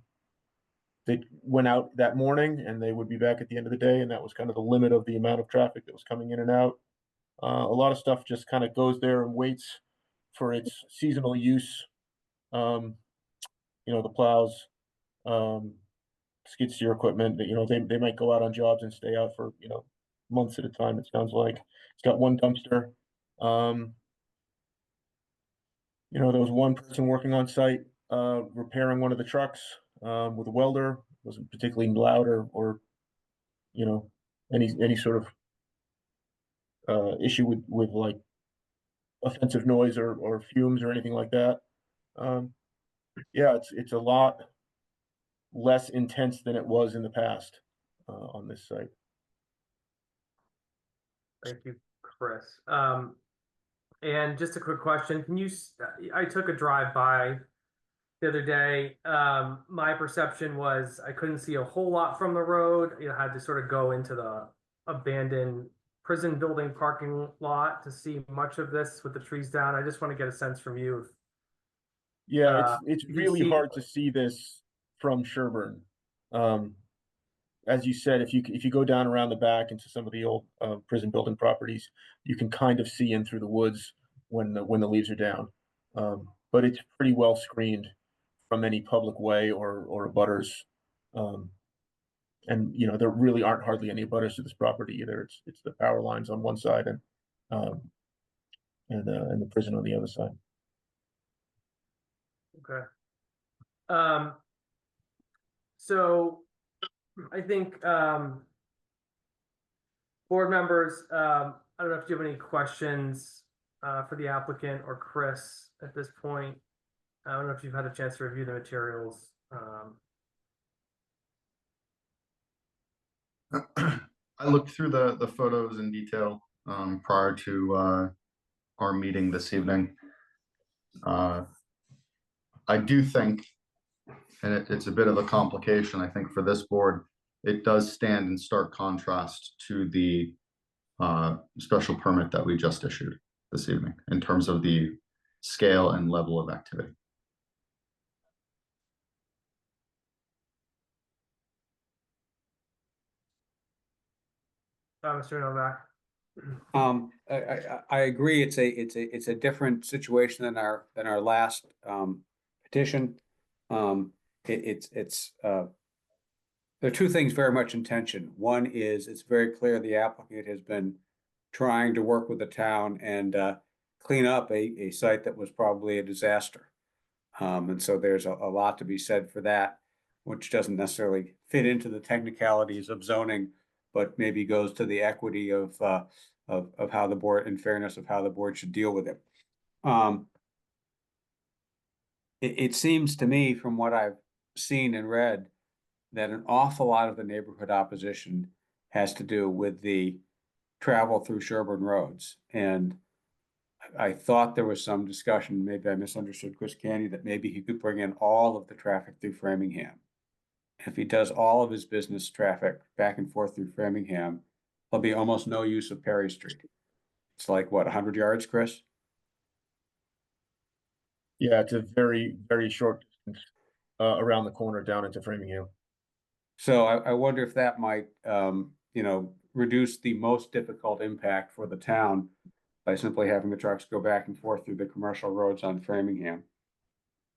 went out that morning, and they would be back at the end of the day, and that was kind of the limit of the amount of traffic that was coming in and out. A lot of stuff just kind of goes there and waits for its seasonal use. The plows, skid steer equipment, they might go out on jobs and stay out for, months at a time, it sounds like. It's got one dumpster. There was one person working on site, repairing one of the trucks, with a welder. It wasn't particularly loud or any sort of issue with like offensive noise or fumes or anything like that. Yeah, it's a lot less intense than it was in the past on this site. Thank you, Chris. And just a quick question, I took a drive by the other day. My perception was I couldn't see a whole lot from the road. You had to sort of go into the abandoned prison building parking lot to see much of this with the trees down. I just want to get a sense from you. Yeah, it's you really see- hard to see this from Sherbon. As you said, if you go down around the back into some of the old prison building properties, you can kind of see in through the woods when the leaves are down. But it's pretty well screened from any public way or abutters. And there really aren't hardly any abutters to this property either. It's the power lines on one side and the prison on the other side. Okay. So I think board members, I don't know if you have any questions for the applicant or Chris at this point. I don't know if you've had a chance to review the materials. I looked through the photos in detail prior to our meeting this evening. I do think, and it's a bit of a complication, I think, for this board, it does stand in stark contrast to the special permit that we just issued this evening in terms of the scale and level of activity. Mr. Novak. I agree. It's a different situation than our last petition. There are two things very much in tension. One is it's very clear the applicant has been trying to work with the town and clean up a site that was probably a disaster. And so there's a lot to be said for that, which doesn't necessarily fit into the technicalities of zoning, but maybe goes to the equity of how the board, in fairness of how the board should deal with it. It seems to me, from what I've seen and read, that an awful lot of the neighborhood opposition has to do with the travel through Sherbon roads. And I thought there was some discussion, maybe I misunderstood Chris Canny, that maybe he could bring in all of the traffic through Framingham. If he does all of his business traffic back and forth through Framingham, there'll be almost no use of Perry Street. It's like, what, 100 yards, Chris? Yeah, it's a very, very short distance around the corner down into Framingham. So I wonder if that might, reduce the most difficult impact for the town by simply having the trucks go back and forth through the commercial roads on Framingham.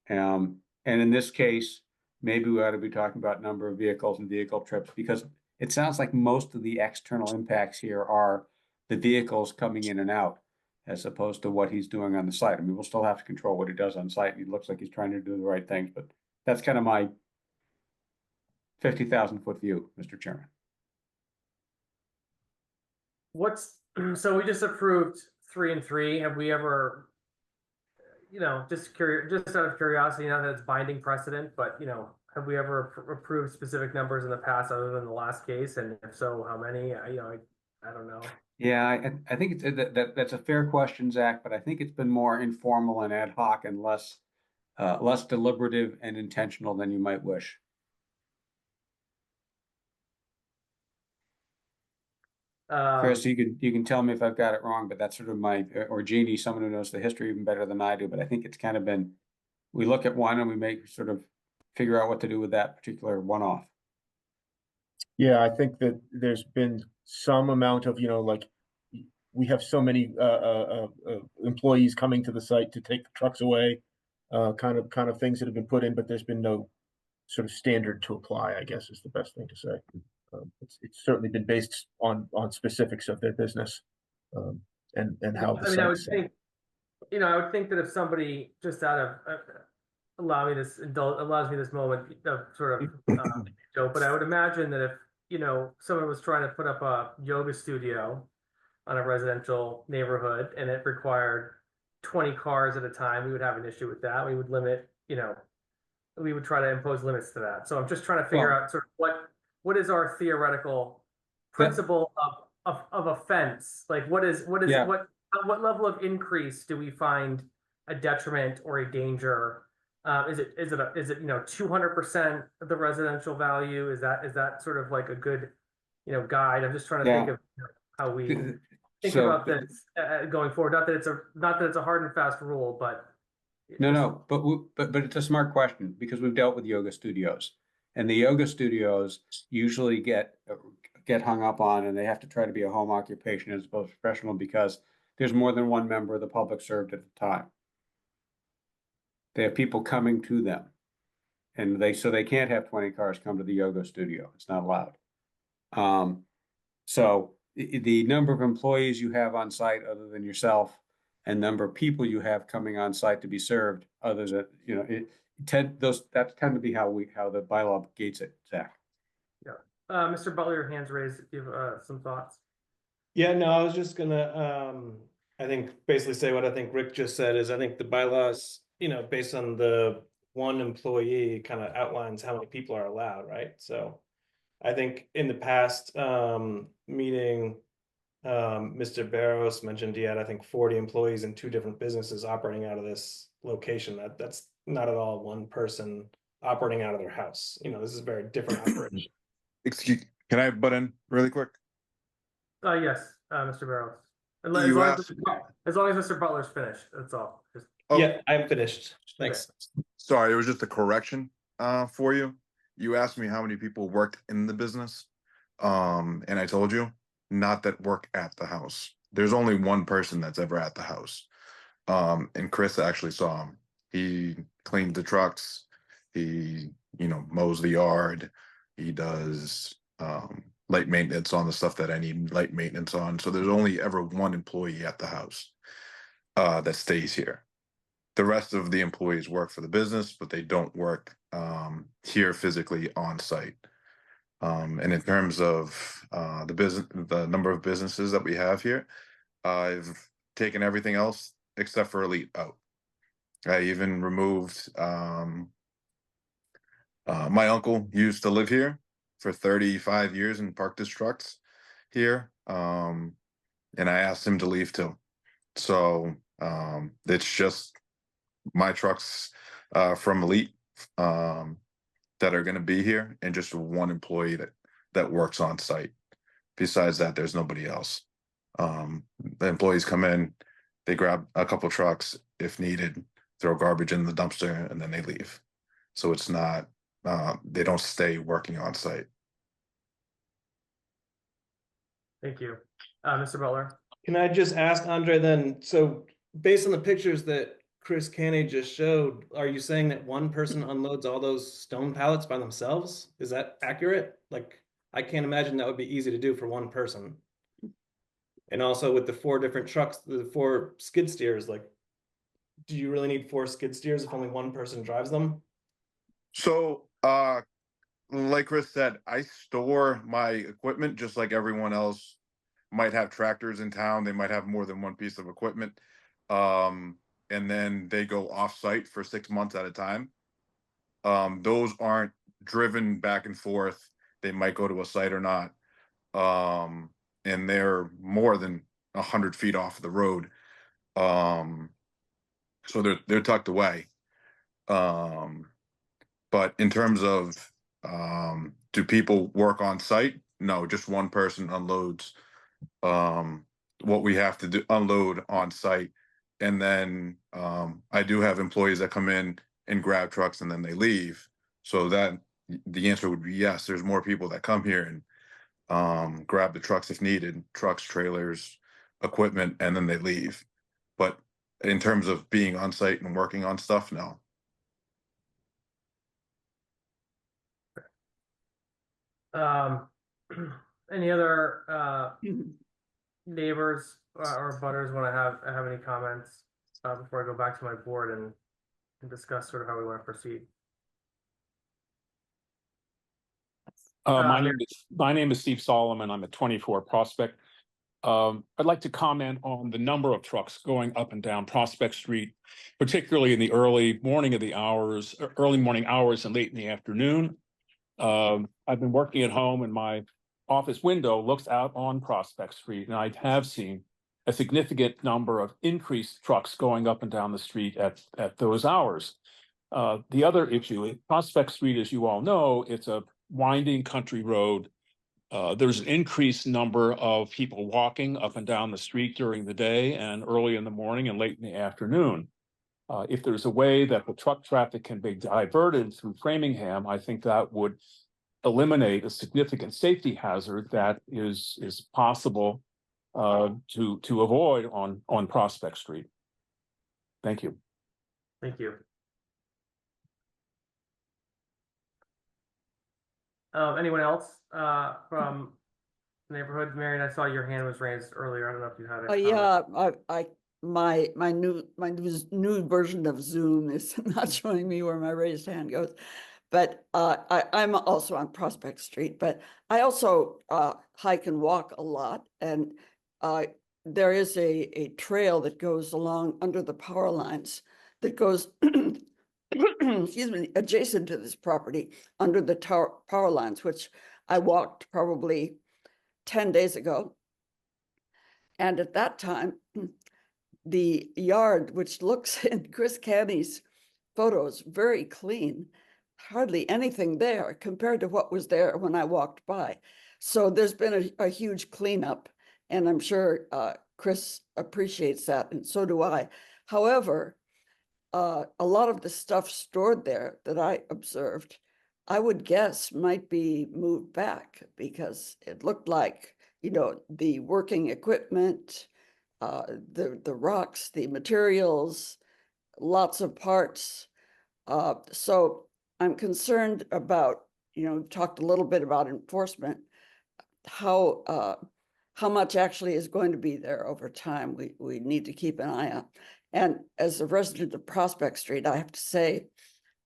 And in this case, maybe we ought to be talking about number of vehicles and vehicle trips, because it sounds like most of the external impacts here are the vehicles coming in and out, as opposed to what he's doing on the site. I mean, we'll still have to control what he does on site. He looks like he's trying to do the right things, but that's kind of my 50,000-foot view, Mr. Chairman. So we just approved 3 and 3. Have we ever, just out of curiosity, not that it's binding precedent, but have we ever approved specific numbers in the past other than the last case? And if so, how many? I don't know. Yeah, I think that's a fair question, Zach, but I think it's been more informal and ad hoc and less deliberative and intentional than you might wish. Chris, you can tell me if I've got it wrong, but that's sort of or Jeannie, someone who knows the history even better than I do, but I think it's kind of been, we look at one and we make sort of figure out what to do with that particular one-off. Yeah, I think that there's been some amount of, like, we have so many employees coming to the site to take the trucks away, kind of things that have been put in, but there's been no sort of standard to apply, I guess is the best thing to say. It's certainly been based on specifics of their business, and how the I would site's think, I would think that if somebody just out of allows me this moment of sort of joke, but I would imagine that if someone was trying to put up a yoga studio on a residential neighborhood and it required 20 cars at a time, we would have an issue with that. We would limit, we would try to impose limits to that. So I'm just trying to figure out sort of what is our theoretical principle of offense? Like what level of increase do we find a detriment or a danger? Is it 200% of the residential value? Is that sort of like a good guide? I'm just trying to think of how we think about this going forward. Not that it's a hard and fast rule, but no, but it's a smart question, because we've dealt with yoga studios, and the yoga studios usually get hung up on, and they have to try to be a home occupation as opposed to professional, because there's more than one member of the public served at the time. They have people coming to them, and they can't have 20 cars come to the yoga studio. It's not allowed. So the number of employees you have on site other than yourself, and number of people you have coming on site to be served, other than that tend to be how the bylaw gates it, Zach. Yeah. Mr. Butler, your hand's raised. If you have some thoughts. Yeah, no, I was just gonna I think basically say what I think Rick just said is I think the bylaws, based on the one employee, kind of outlines how many people are allowed, right? So I think in the past meeting, Mr. Barros mentioned he had, I think, 40 employees in 2 different businesses operating out of this location. That's not at all one person operating out of their house. This is a very different operation. Excuse, can I butt in really quick? Yes, Mr. Barros. As long as Mr. Butler's finished, that's all. Yeah, I'm finished. Thanks. Okay. Sorry, it was just a correction for you. You asked me how many people worked in the business, and I told you not that work at the house. There's only one person that's ever at the house, and Chris actually saw him. He cleans the trucks. He, mows the yard. He does light maintenance on the stuff that I need light maintenance on. So there's only ever one employee at the house that stays here. The rest of the employees work for the business, but they don't work here physically on site. And in terms of the number of businesses that we have here, I've taken everything else except for Elite out. I even removed my uncle used to live here for 35 years and parked his trucks here. And I asked him to leave too. So it's just my trucks from Elite that are gonna be here and just one employee that works on site. Besides that, there's nobody else. The employees come in, they grab a couple trucks if needed, throw garbage in the dumpster, and then they leave. So it's not, they don't stay working on site. Thank you. Mr. Butler? Can I just ask Andre then, so based on the pictures that Chris Canny just showed, are you saying that one person unloads all those stone pallets by themselves? Is that accurate? Like, I can't imagine that would be easy to do for one person. And also with the 4 different trucks, the 4 skid steers, like, do you really need 4 skid steers if only one person drives them? So, like Chris said, I store my equipment just like everyone else might have tractors in town. They might have more than one piece of equipment. And then they go off site for 6 months at a time. Those aren't driven back and forth. They might go to a site or not. And they're more than 100 feet off the road. So they're tucked away. But in terms of do people work on site? No, just one person unloads what we have to do, unload on site. And then I do have employees that come in and grab trucks and then they leave. So that the answer would be yes, there's more people that come here and grab the trucks if needed, trucks, trailers, equipment, and then they leave. But in terms of being on site and working on stuff, no. Any other neighbors or butters want to have any comments before I go back to my board and discuss sort of how we want to proceed? My name is Steve Solomon. I'm at 24 Prospect. I'd like to comment on the number of trucks going up and down Prospect Street, particularly in the early morning hours and late in the afternoon. I've been working at home and my office window looks out on Prospect Street, and I have seen a significant number of increased trucks going up and down the street at those hours. The other issue, Prospect Street, as you all know, it's a winding country road. There's an increased number of people walking up and down the street during the day and early in the morning and late in the afternoon. If there's a way that the truck traffic can be diverted through Framingham, I think that would eliminate a significant safety hazard that is possible to avoid on Prospect Street. Thank you. Thank you. Anyone else from the neighborhood? Marion, I saw your hand was raised earlier. I don't know if you had a comment. Yeah, my new version of Zoom is not showing me where my raised hand goes. But I'm also on Prospect Street, but I also hike and walk a lot. And there is a trail that goes along under the power lines that goes, excuse me, adjacent to this property under the power lines, which I walked probably 10 days ago. And at that time, the yard, which looks in Chris Canny's photos very clean, hardly anything there compared to what was there when I walked by. So there's been a huge cleanup, and I'm sure Chris appreciates that, and so do I. However, a lot of the stuff stored there that I observed, I would guess might be moved back because it looked like, you know, the working equipment, the rocks, the materials, lots of parts. So I'm concerned about, you know, talked a little bit about enforcement, how much actually is going to be there over time. We need to keep an eye on. And as a resident of Prospect Street, I have to say,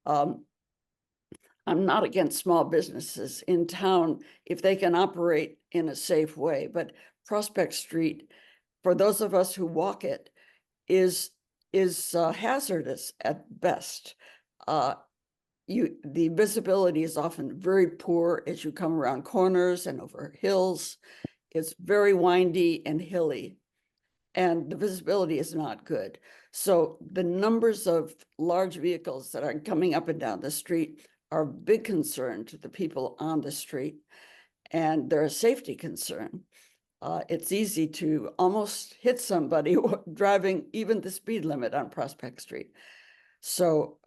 I'm not against small businesses in town if they can operate in a safe way, but Prospect Street, for those of us who walk it, is hazardous at best. The visibility is often very poor as you come around corners and over hills. It's very windy and hilly, and the visibility is not good. So the numbers of large vehicles that are coming up and down the street are a big concern to the people on the street, and they're a safety concern. It's easy to almost hit somebody driving even the speed limit on Prospect Street. So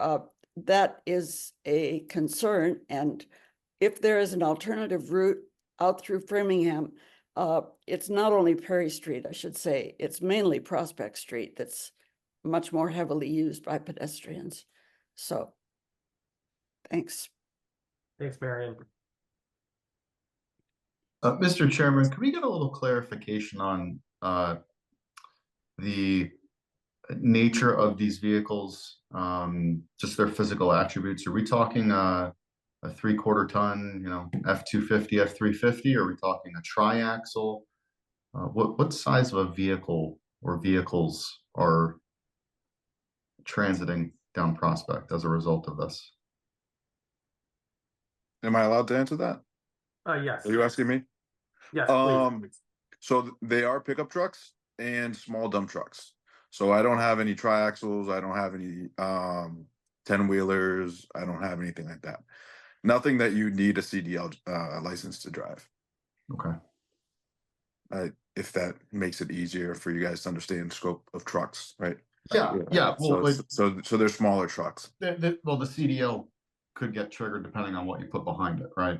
that is a concern. And if there is an alternative route out through Framingham, it's not only Perry Street, I should say, it's mainly Prospect Street that's much more heavily used by pedestrians. So, thanks. Thanks, Marion. Mr. Chairman, can we get a little clarification on the nature of these vehicles, just their physical attributes? Are we talking a 3/4 ton, F-250, F-350? Are we talking a triaxle? What size of a vehicle or vehicles are transiting down Prospect as a result of this? Am I allowed to answer that? Yes. Are you asking me? Yes, please. So they are pickup trucks and small dump trucks. So I don't have any triaxles. I don't have any 10-wheelers. I don't have anything like that. Nothing that you need a CDL license to drive. Okay. If that makes it easier for you guys to understand the scope of trucks, right? Yeah. Well, So they're smaller trucks. well, the CDL could get triggered depending on what you put behind it, right?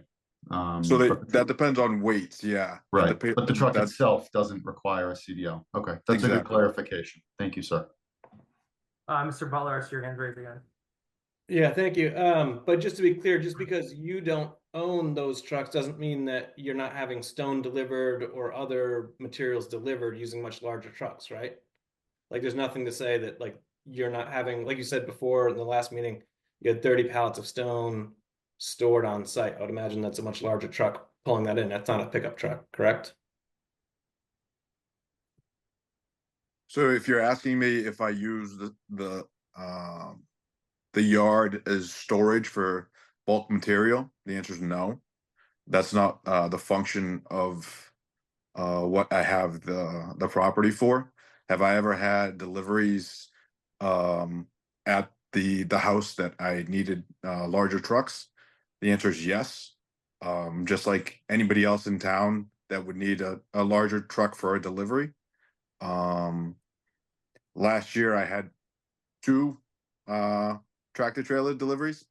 So that depends on weights, yeah. Right, but the truck that's itself doesn't require a CDL. Okay, that's a good Exactly. clarification. Thank you, sir. Mr. Butler, I see your hand raised again. Yeah, thank you. But just to be clear, just because you don't own those trucks doesn't mean that you're not having stone delivered or other materials delivered using much larger trucks, right? Like there's nothing to say that like you're not having, like you said before in the last meeting, you had 30 pallets of stone stored on site. I would imagine that's a much larger truck pulling that in. That's not a pickup truck, correct? So if you're asking me if I use the yard as storage for bulk material, the answer is no. That's not the function of what I have the property for. Have I ever had deliveries at the house that I needed larger trucks? The answer is yes. Just like anybody else in town that would need a larger truck for a delivery. Last year I had 2 tractor trailer deliveries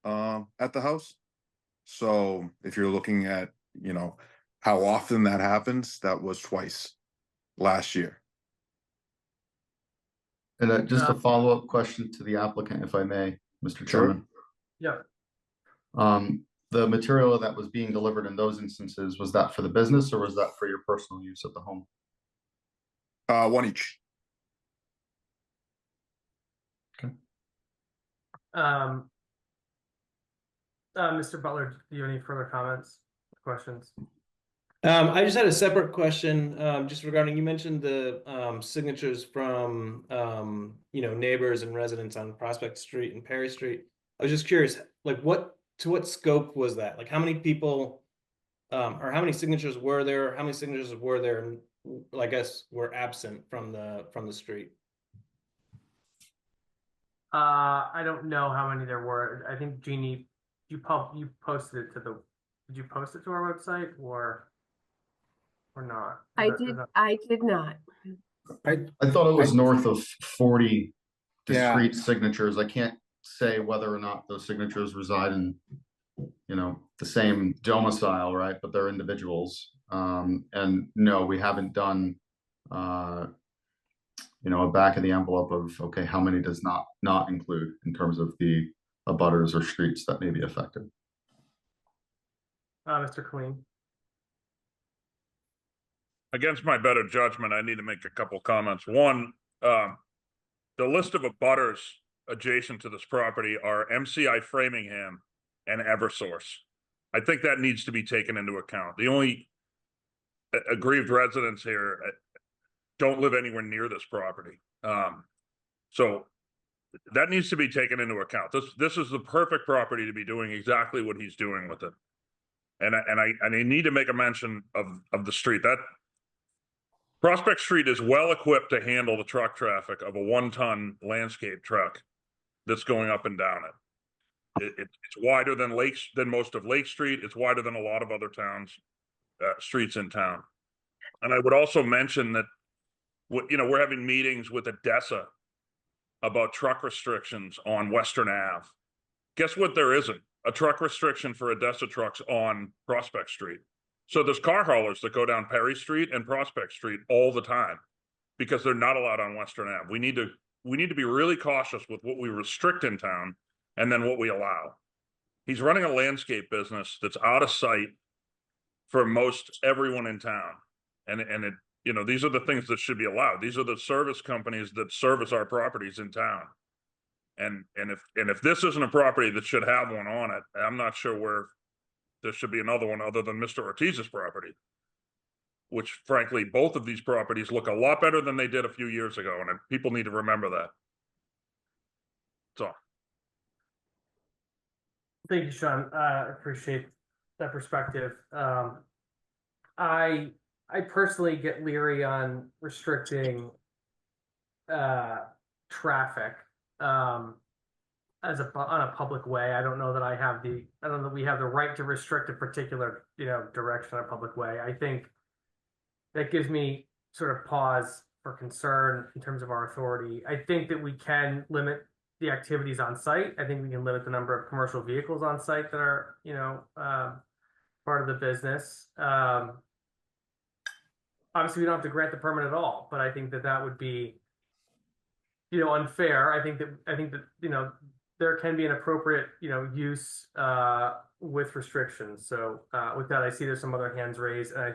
at the house. So if you're looking at, how often that happens, that was twice last year. And just a follow-up question to the applicant, if I may, Mr. Chairman. Yeah. The material that was being delivered in those instances, was that for the business or was that for your personal use at the home? One each. Okay. Mr. Butler, do you have any further comments, questions? I just had a separate question, just regarding, you mentioned the signatures from neighbors and residents on Prospect Street and Perry Street. I was just curious, like to what scope was that? Like how many people or how many signatures were there? How many signatures were there, I guess, were absent from the street? I don't know how many there were. I think Jeannie, you posted it to did you post it to our website or not? I did not. I thought it was north of 40 Yeah. discrete signatures. I can't say whether or not those signatures reside in, the same domicile, right? But they're individuals. And no, we haven't done, a back of the envelope of, okay, how many does not include in terms of the abutters or streets that may be affected. Mr. Colleen. Against my better judgment, I need to make a couple comments. One, the list of abutters adjacent to this property are MCI Framingham and Eversource. I think that needs to be taken into account. The only aggrieved residents here don't live anywhere near this property. So that needs to be taken into account. This is the perfect property to be doing exactly what he's doing with it. And I need to make a mention of the street. That Prospect Street is well equipped to handle the truck traffic of a 1-ton landscape truck that's going up and down it. It's wider than most of Lake Street. It's wider than a lot of other towns, streets in town. And I would also mention that, we're having meetings with Odessa about truck restrictions on Western Ave. Guess what? There isn't a truck restriction for Odessa trucks on Prospect Street. So there's car haulers that go down Perry Street and Prospect Street all the time because they're not allowed on Western Ave. We need to be really cautious with what we restrict in town and then what we allow. He's running a landscape business that's out of sight for most everyone in town. And it, these are the things that should be allowed. These are the service companies that service our properties in town. And if this isn't a property that should have one on it, I'm not sure where there should be another one other than Mr. Ortiz's property. Which frankly, both of these properties look a lot better than they did a few years ago, and people need to remember that. So. Thank you, Sean. Appreciate that perspective. I personally get leery on restricting traffic on a public way. I don't know that we have the right to restrict a particular direction on a public way. I think that gives me sort of pause for concern in terms of our authority. I think that we can limit the activities on site. I think we can limit the number of commercial vehicles on site that are, part of the business. Obviously, we don't have to grant the permit at all, but I think that would be, unfair. I think that there can be an appropriate, use with restrictions. So with that, I see there's some other hands raised, and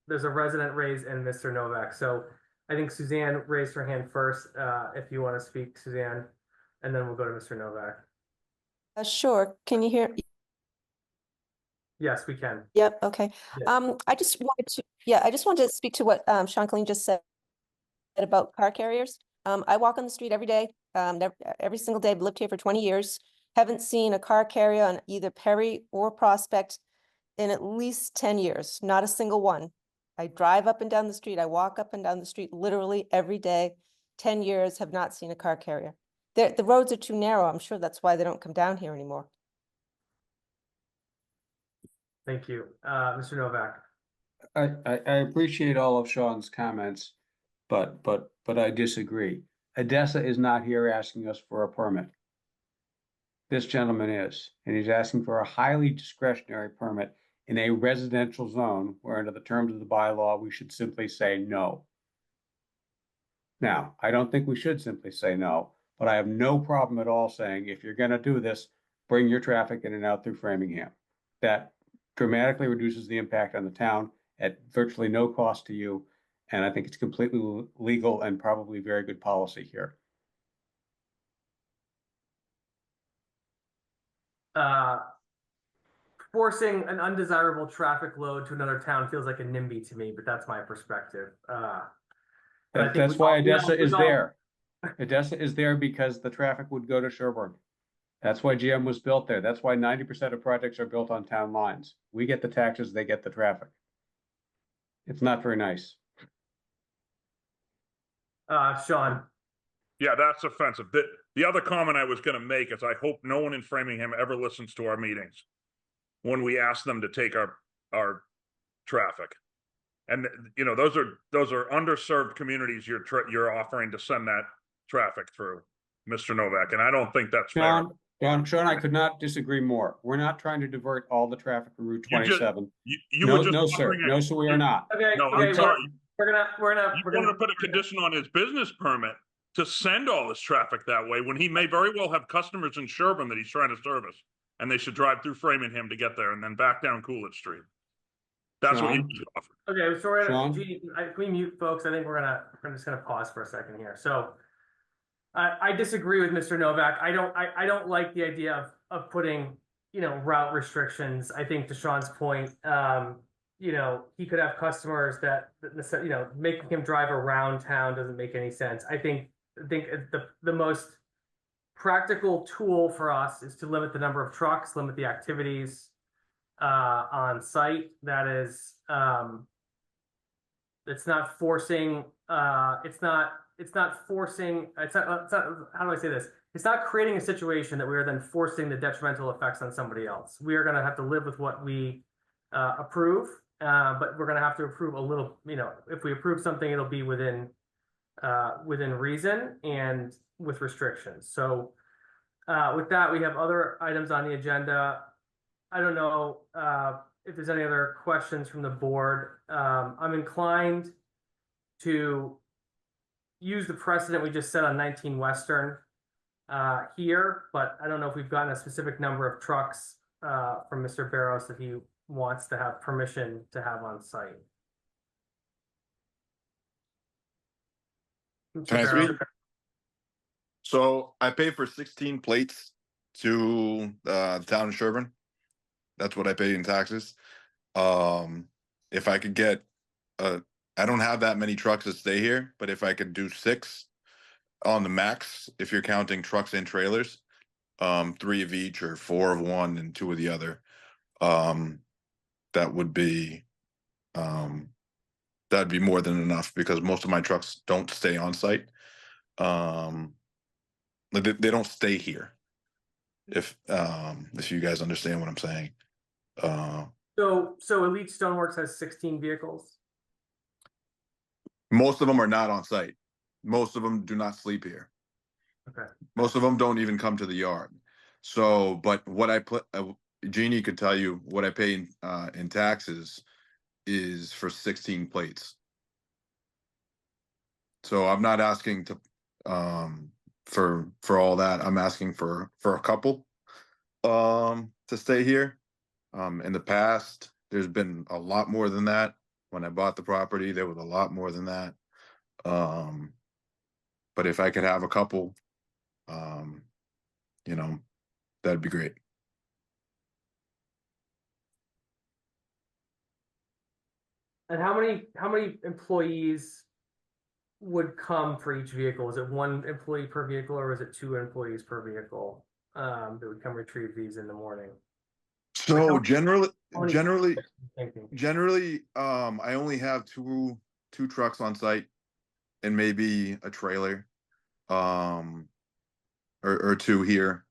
there's a resident raised and Mr. Novak. So I think Suzanne raised her hand first. If you want to speak, Suzanne, and then we'll go to Mr. Novak. Sure. Can you hear? Yes, we can. Yep. Okay. Yes. I just wanted to speak to what Sean Colleen just said about car carriers. I walk on the street every day, every single day. I've lived here for 20 years. Haven't seen a car carrier on either Perry or Prospect in at least 10 years. Not a single one. I drive up and down the street. I walk up and down the street literally every day. 10 years, have not seen a car carrier. The roads are too narrow. I'm sure that's why they don't come down here anymore. Thank you. Mr. Novak. I appreciate all of Sean's comments, but I disagree. Odessa is not here asking us for a permit. This gentleman is, and he's asking for a highly discretionary permit in a residential zone where under the terms of the bylaw, we should simply say no. Now, I don't think we should simply say no, but I have no problem at all saying, if you're gonna do this, bring your traffic in and out through Framingham. That dramatically reduces the impact on the town at virtually no cost to you. And I think it's completely legal and probably very good policy here. Forcing an undesirable traffic load to another town feels like a NIMBY to me, but that's my perspective. That's why Odessa is there. Odessa is there because the traffic would go to Sherbon. That's why GM was built there. That's why 90% of projects are built on town lines. We get the taxes, they get the traffic. It's not very nice. Sean. Yeah, that's offensive. The other comment I was going to make is I hope no one in Framingham ever listens to our meetings when we ask them to take our traffic. And those are underserved communities you're offering to send that traffic through, Mr. Novak, and I don't think that's fair. Sean, I could not disagree more. We're not trying to divert all the traffic from Route 27. No, sir. No, sir, we are not. Okay. No, okay, I'm sorry. We're gonna put a condition on his business permit to send all this traffic that way when he may very well have customers in Sherbon that he's trying to service, and they should drive through Framingham to get there and then back down Coolidge Street. That's what you should offer. Okay, so we're gonna, can we mute folks? I think we're just gonna pause for a second here. So I disagree with Mr. Novak. I don't like the idea of putting route restrictions. I think to Sean's point, he could have customers that making him drive around town doesn't make any sense. I think the most practical tool for us is to limit the number of trucks, limit the activities on site. That is, it's not forcing. How do I say this? it's not creating a situation that we are then forcing the detrimental effects on somebody else. We are gonna have to live with what we approve, but we're gonna have to approve a little, if we approve something, it'll be within reason and with restrictions. So with that, we have other items on the agenda. I don't know if there's any other questions from the board. I'm inclined to use the precedent we just set on 19 Western here, but I don't know if we've gotten a specific number of trucks from Mr. Barros that he wants to have permission to have on site. Mr. Can I Barros? speak? So I pay for 16 plates to the town of Sherbon. That's what I pay in taxes. If I could get I don't have that many trucks that stay here, but if I could do 6 on the max, if you're counting trucks and trailers, 3 of each or 4 of one and 2 of the other, that would be that'd be more than enough because most of my trucks don't stay on site. They don't stay here. If you guys understand what I'm saying. So Elite Stoneworks has 16 vehicles. Most of them are not on site. Most of them do not sleep here. Okay. Most of them don't even come to the yard. So, but what I put, Jeannie could tell you what I pay in taxes is for 16 plates. So I'm not asking to for all that. I'm asking for a couple to stay here. In the past, there's been a lot more than that. When I bought the property, there was a lot more than that. But if I could have a couple, that'd be great. And how many employees would come for each vehicle? Is it 1 employee per vehicle or is it 2 employees per vehicle that would come retrieve these in the morning? So generally, Thinking. I only have two trucks on site and maybe a trailer, or 2 here.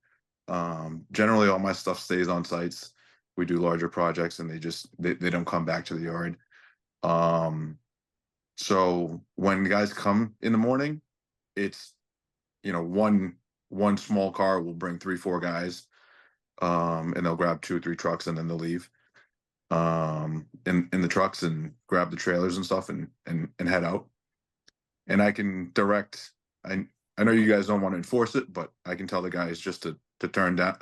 Generally all my stuff stays on sites. We do larger projects and they don't come back to the yard. So when guys come in the morning, it's, one small car will bring 3-4 guys, and they'll grab 2 or 3 trucks and then they'll leave, in the trucks and grab the trailers and stuff and head out. And I can direct, I know you guys don't want to enforce it, but I can tell the guys just to turn down,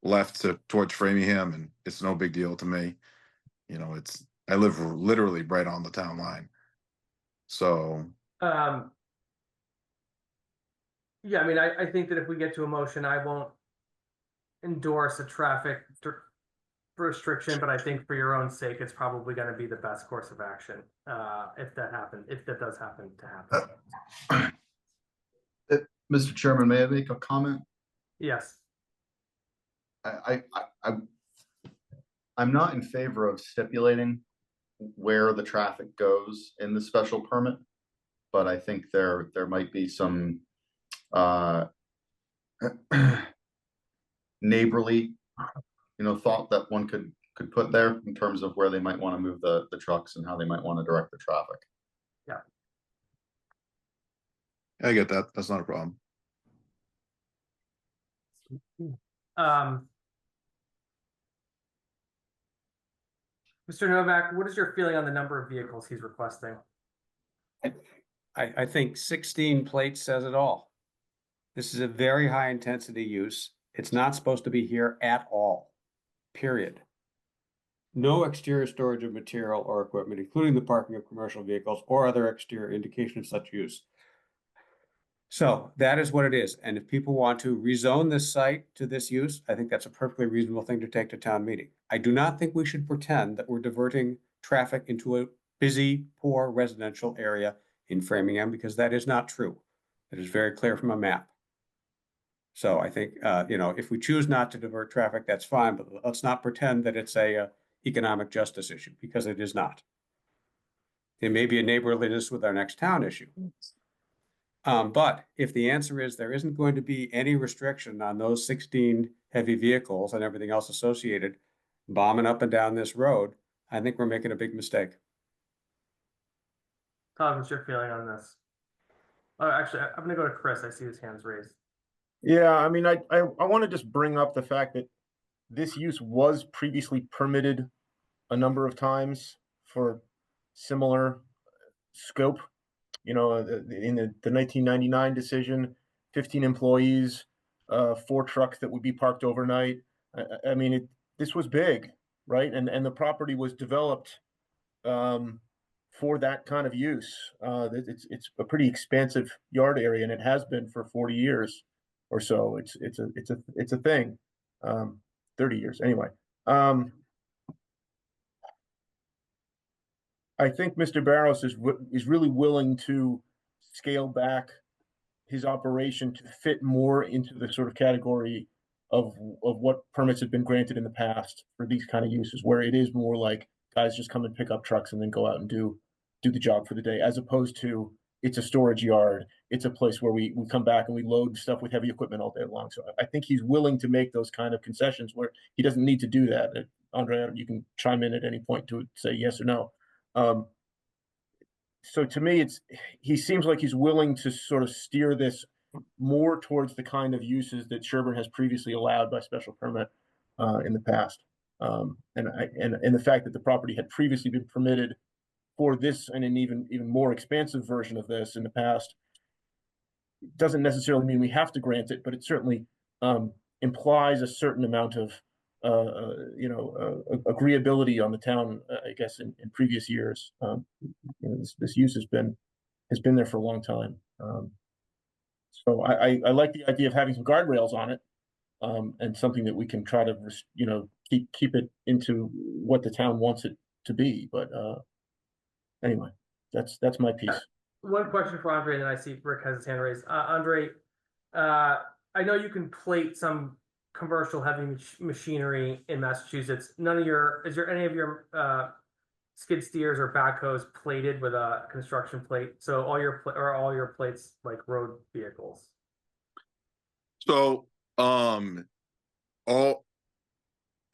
left towards Framingham, and it's no big deal to me. I live literally right on the town line. So yeah, I mean, I think that if we get to a motion, I won't endorse a traffic restriction, but I think for your own sake, it's probably going to be the best course of action if that does happen to happen. Mr. Chairman, may I make a comment? Yes. I'm not in favor of stipulating where the traffic goes in the special permit, but I think there might be some neighborly, thought that one could put there in terms of where they might want to move the trucks and how they might want to direct the traffic. Yeah. I get that. That's not a problem. Mr. Novak, what is your feeling on the number of vehicles he's requesting? I think 16 plates says it all. This is a very high intensity use. It's not supposed to be here at all, period. No exterior storage of material or equipment, including the parking of commercial vehicles or other exterior indication of such use. So that is what it is. And if people want to rezone this site to this use, I think that's a perfectly reasonable thing to take to town meeting. I do not think we should pretend that we're diverting traffic into a busy, poor residential area in Framingham, because that is not true. It is very clear from a map. So I think, if we choose not to divert traffic, that's fine, but let's not pretend that it's a economic justice issue, because it is not. It may be a neighborliness with our next town issue. But if the answer is there isn't going to be any restriction on those 16 heavy vehicles and everything else associated bombing up and down this road, I think we're making a big mistake. Todd, what's your feeling on this? Oh, actually, I'm gonna go to Chris. I see his hands raised. Yeah, I mean, I want to just bring up the fact that this use was previously permitted a number of times for similar scope. You know, in the 1999 decision, 15 employees, 4 trucks that would be parked overnight. I mean, this was big, right? And the property was developed for that kind of use. It's a pretty expansive yard area, and it has been for 40 years or so. It's a thing. 30 years anyway. I think Mr. Barros is really willing to scale back his operation to fit more into the sort of category of what permits have been granted in the past for these kind of uses, where it is more like guys just come and pick up trucks and then go out and do the job for the day, as opposed to it's a storage yard. It's a place where we come back and we load stuff with heavy equipment all day long. So I think he's willing to make those kind of concessions where he doesn't need to do that. Andre, you can chime in at any point to say yes or no. So to me, he seems like he's willing to sort of steer this more towards the kind of uses that Sherbon has previously allowed by special permit in the past. And the fact that the property had previously been permitted for this and an even more expansive version of this in the past doesn't necessarily mean we have to grant it, but it certainly implies a certain amount of agreeability on the town, I guess, in previous years. This use has been there for a long time. So I like the idea of having some guardrails on it, and something that we can try to keep it into what the town wants it to be. But anyway, that's my piece. One question for Andre, and then I see Rick has his hand raised. Andre, I know you can plate some commercial heavy machinery in Massachusetts. Is there any of your skid steers or backhoes plated with a construction plate? So all your plates like road vehicles? So, all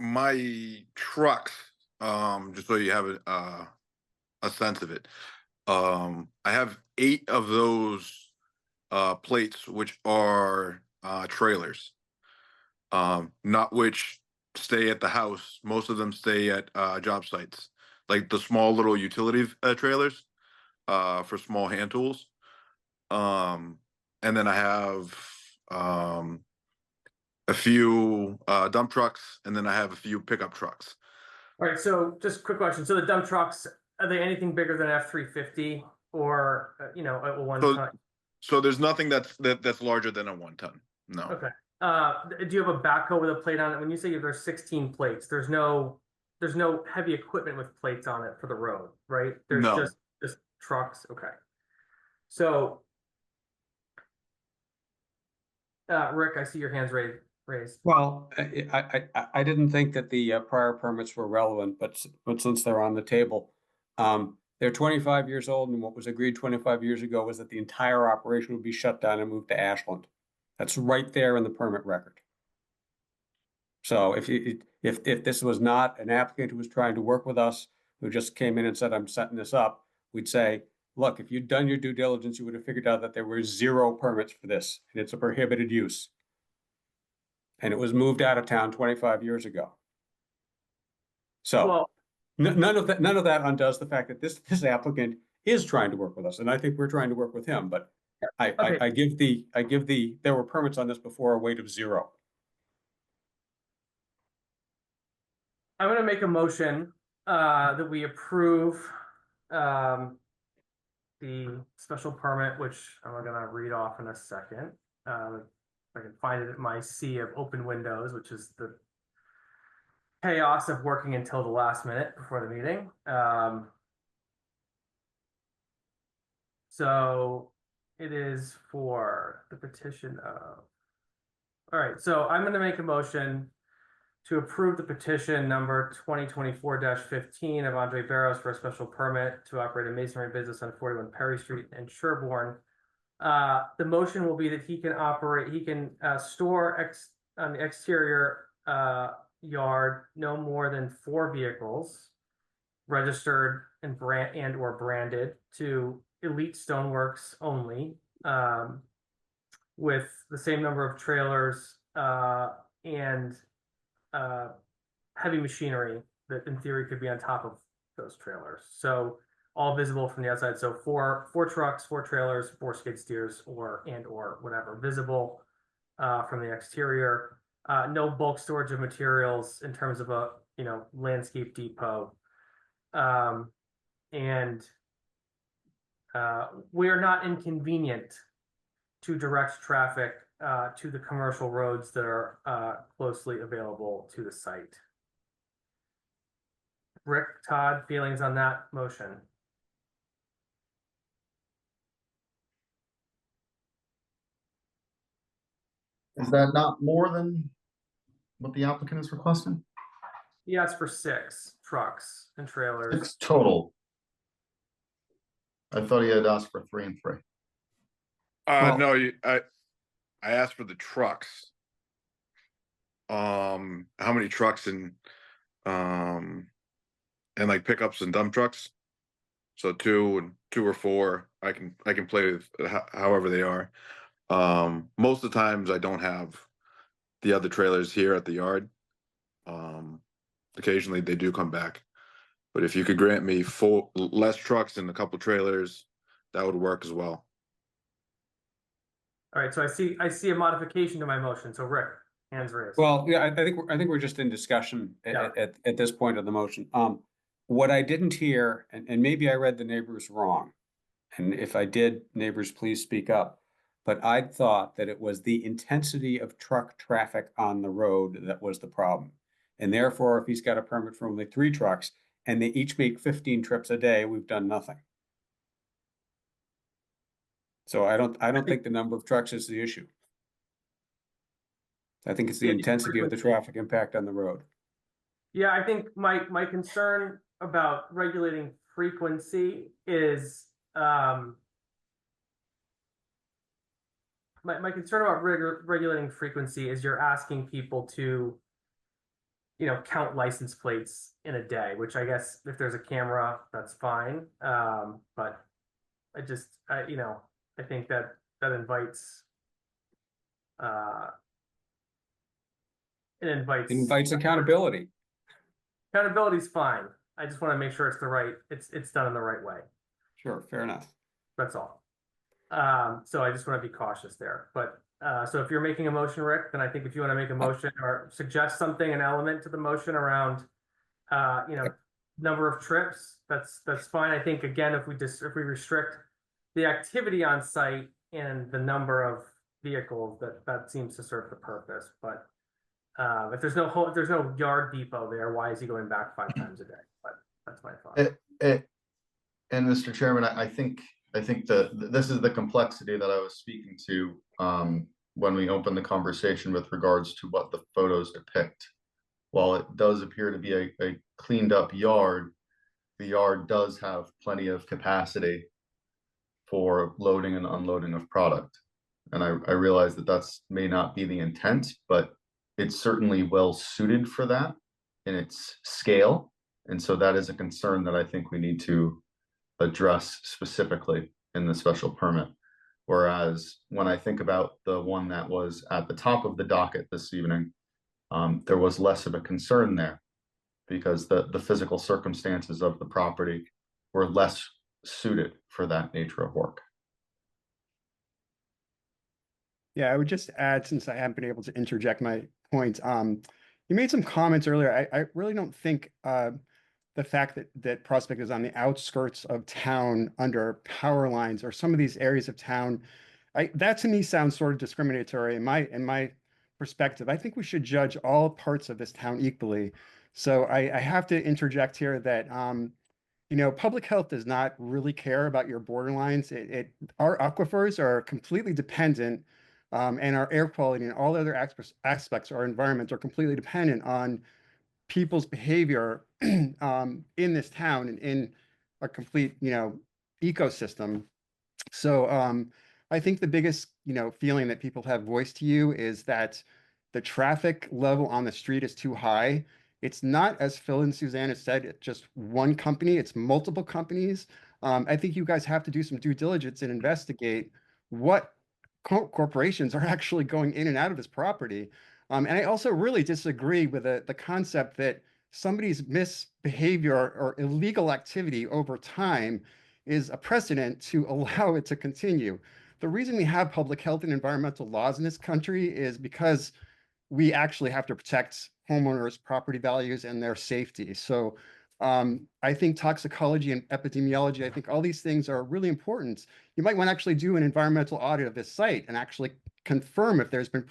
my trucks, just so you have a sense of it, I have 8 of those plates, which are trailers, not which stay at the house. Most of them stay at job sites, like the small little utility trailers for small hand tools. And then I have a few dump trucks, and then I have a few pickup trucks. All right, so just a quick question. So the dump trucks, are they anything bigger than F-350 or a 1 ton? So there's nothing that's larger than a 1 ton. No. Okay. Do you have a backhoe with a plate on it? When you say there's 16 plates, there's no heavy equipment with plates on it for the road, right? There's No. just trucks. Okay. So Rick, I see your hands raised. Well, I didn't think that the prior permits were relevant, but since they're on the table, they're 25 years old, and what was agreed 25 years ago was that the entire operation would be shut down and moved to Ashland. That's right there in the permit record. So if this was not an applicant who was trying to work with us, who just came in and said, I'm setting this up, we'd say, look, if you'd done your due diligence, you would have figured out that there were 0 permits for this, and it's a prohibited use. And it was moved out of town 25 years ago. So Well, none of that undoes the fact that this applicant is trying to work with us, and I think we're trying to work with him. But I give the there were permits on this before a weight of 0. I'm going to make a motion that we approve the special permit, which I'm going to read off in a second. If I can find it in my sea of open windows, which is the chaos of working until the last minute before the meeting. So it is for the petition of. All right, so I'm going to make a motion to approve the petition number 2024-15 of Andre Barros for a special permit to operate a masonry business on 41 Perry Street in Sherbon The motion will be that he can store on the exterior yard no more than 4 vehicles registered and or branded to Elite Stoneworks only, with the same number of trailers and heavy machinery that in theory could be on top of those trailers. So all visible from the outside. So four trucks, 4 trailers, 4 skid steers, or whatever visible from the exterior. No bulk storage of materials in terms of a landscape depot. And we are not inconvenient to direct traffic to the commercial roads that are closely available to the site. Rick, Todd, feelings on that motion? Is that not more than what the applicant is requesting? He asked for 6 trucks and trailers. 6 total. I thought he had asked for 3 and 3. Well- No, I asked for the trucks. How many trucks and like pickups and dump trucks? So 2 or 4. I can play with however they are. Most of the times I don't have the other trailers here at the yard. Occasionally they do come back, but if you could grant me 4 less trucks and a couple trailers, that would work as well. All right, so I see a modification to my motion. So Rick, hands raised. Well, yeah, I think we're just in discussion Yeah. at this point of the motion. What I didn't hear, and maybe I read the neighbors wrong, and if I did, neighbors, please speak up. But I thought that it was the intensity of truck traffic on the road that was the problem. And therefore, if he's got a permit for only 3 trucks and they each make 15 trips a day, we've done nothing. So I don't think the number of trucks is the issue. I think it's the Yeah, intensity of the traffic impact on the road. Yeah, I think my concern about regulating frequency is my concern about regulating frequency is you're asking people to count license plates in a day, which I guess if there's a camera, that's fine. But I just I think that invites it invites accountability. Accountability is fine. I just want to make sure it's done in the right way. Sure, fair enough. That's all. So I just want to be cautious there. But so if you're making a motion, Rick, then I think if you want to make a motion or suggest something, an element to the motion around number of trips, that's fine. I think again, if we restrict the activity on site and the number of vehicles, that seems to serve the purpose. But if there's no yard depot there, why is he going back 5 times a day? But that's my thought. And Mr. Chairman, I think this is the complexity that I was speaking to when we opened the conversation with regards to what the photos depict. While it does appear to be a cleaned up yard, the yard does have plenty of capacity for loading and unloading of product. And I realize that that's may not be the intent, but it's certainly well suited for that in its scale. And so that is a concern that I think we need to address specifically in the special permit. Whereas when I think about the one that was at the top of the docket this evening, there was less of a concern there because the physical circumstances of the property were less suited for that nature of work. Yeah, I would just add, since I haven't been able to interject my points, you made some comments earlier. I really don't think the fact that Prospect is on the outskirts of town under power lines or some of these areas of town, that to me sounds sort of discriminatory in my perspective. I think we should judge all parts of this town equally. So I have to interject here that public health does not really care about your borderlines. Our aquifers are completely dependent, and our air quality and all other aspects of our environment are completely dependent on people's behavior in this town and in a complete ecosystem. So I think the biggest, feeling that people have voiced to you is that the traffic level on the street is too high. It's not, as Phil and Suzanne have said, it's just one company, it's multiple companies. I think you guys have to do some due diligence and investigate what corporations are actually going in and out of this property. And I also really disagree with the concept that somebody's misbehavior or illegal activity over time is a precedent to allow it to continue. The reason we have public health and environmental laws in this country is because we actually have to protect homeowners' property values and their safety. So I think toxicology and epidemiology, I think all these things are really important. You might want to actually do an environmental audit of this site and actually confirm if there's been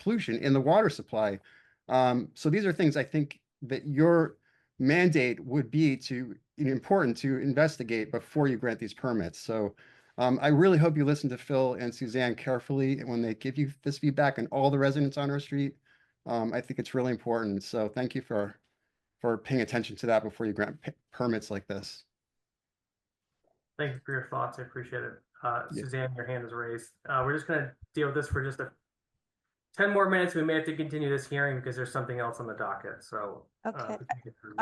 pollution in the water supply. So these are things I think that your mandate would be important to investigate before you grant these permits. So I really hope you listen to Phil and Suzanne carefully when they give you this feedback and all the residents on our street. I think it's really important. So thank you for paying attention to that before you grant permits like this. Thank you for your thoughts. I appreciate it. Yeah. Suzanne, your hand is raised. We're just going to deal with this for just 10 more minutes. We may have to continue this hearing because there's something else on the docket. So, Okay. we can get through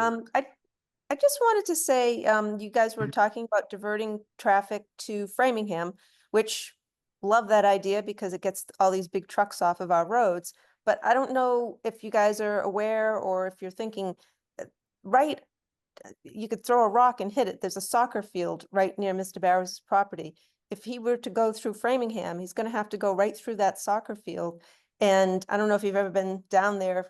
I just wanted to say, you guys were talking about diverting traffic to Framingham, which love that idea because it gets all these big trucks off of our roads. But I don't know if you guys are aware or if you're thinking, right, you could throw a rock and hit it. There's a soccer field right near Mr. Barrow's property. If he were to go through Framingham, he's going to have to go right through that soccer field. And I don't know if you've ever been down there.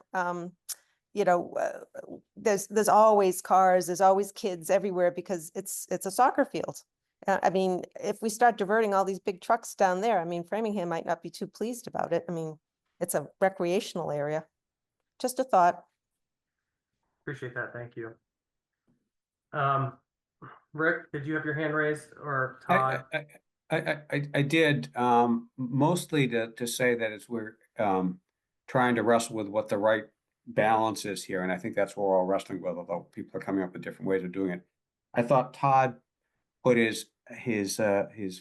There's always cars, there's always kids everywhere because it's a soccer field. I mean, if we start diverting all these big trucks down there, I mean, Framingham might not be too pleased about it. I mean, it's a recreational area. Just a thought. Appreciate that. Thank you. Rick, did you have your hand raised, or Todd? I did, mostly to say that as we're trying to wrestle with what the right balance is here, and I think that's what we're all wrestling with, although people are coming up with different ways of doing it. I thought Todd put his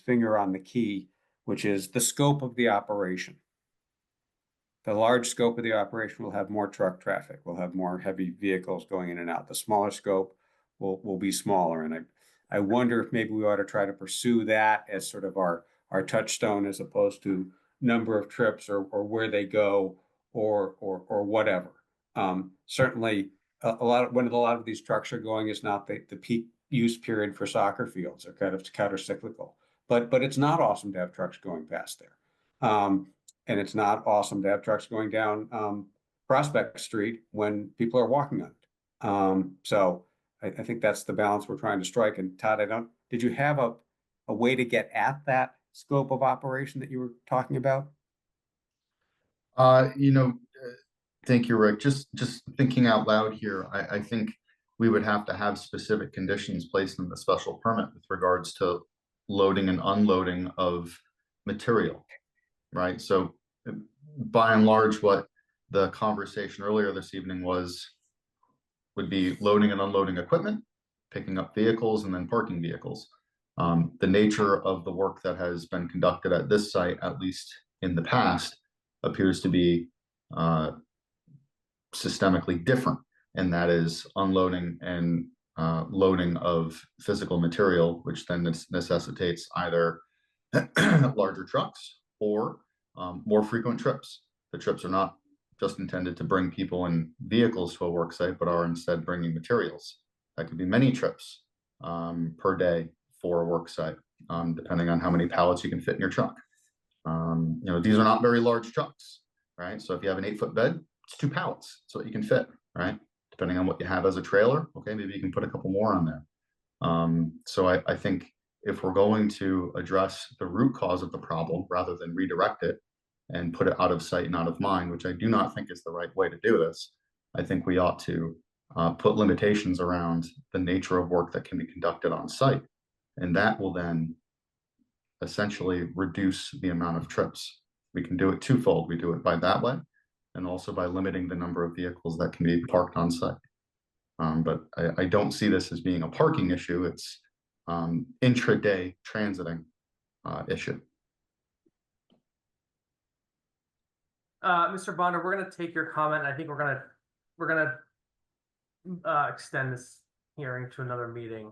finger on the key, which is the scope of the operation. The large scope of the operation will have more truck traffic, will have more heavy vehicles going in and out. The smaller scope will be smaller, and I wonder if maybe we ought to try to pursue that as sort of our touchstone, as opposed to number of trips or where they go or whatever. Certainly, a lot of these trucks are going is not the peak use period for soccer fields. They're kind of counter-cyclical, but it's not awesome to have trucks going past there, and it's not awesome to have trucks going down Prospect Street when people are walking on it. So I think that's the balance we're trying to strike. And Todd, did you have a way to get at that scope of operation that you were talking about? Thank you, Rick. Just thinking out loud here, I think we would have to have specific conditions placed in the special permit with regards to loading and unloading of material, right? So by and large, what the conversation earlier this evening would be loading and unloading equipment, picking up vehicles, and then parking vehicles. The nature of the work that has been conducted at this site, at least in the past, appears to be systemically different, and that is unloading and loading of physical material, which then necessitates either larger trucks or more frequent trips. The trips are not just intended to bring people and vehicles to a work site, but are instead bringing materials. That could be many trips per day for a work site, depending on how many pallets you can fit in your truck. These are not very large trucks, right? So if you have an 8-foot bed, it's 2 pallets. That's what you can fit, right? Depending on what you have as a trailer, okay, maybe you can put a couple more on there. So I think if we're going to address the root cause of the problem rather than redirect it and put it out of sight and out of mind, which I do not think is the right way to do this, I think we ought to put limitations around the nature of work that can be conducted on site. And that will then essentially reduce the amount of trips. We can do it twofold. We do it by that way, and also by limiting the number of vehicles that can be parked on site. But I don't see this as being a parking issue. It's intraday transiting issue. Mr. Bonder, we're gonna take your comment. I think we're gonna extend this hearing to another meeting,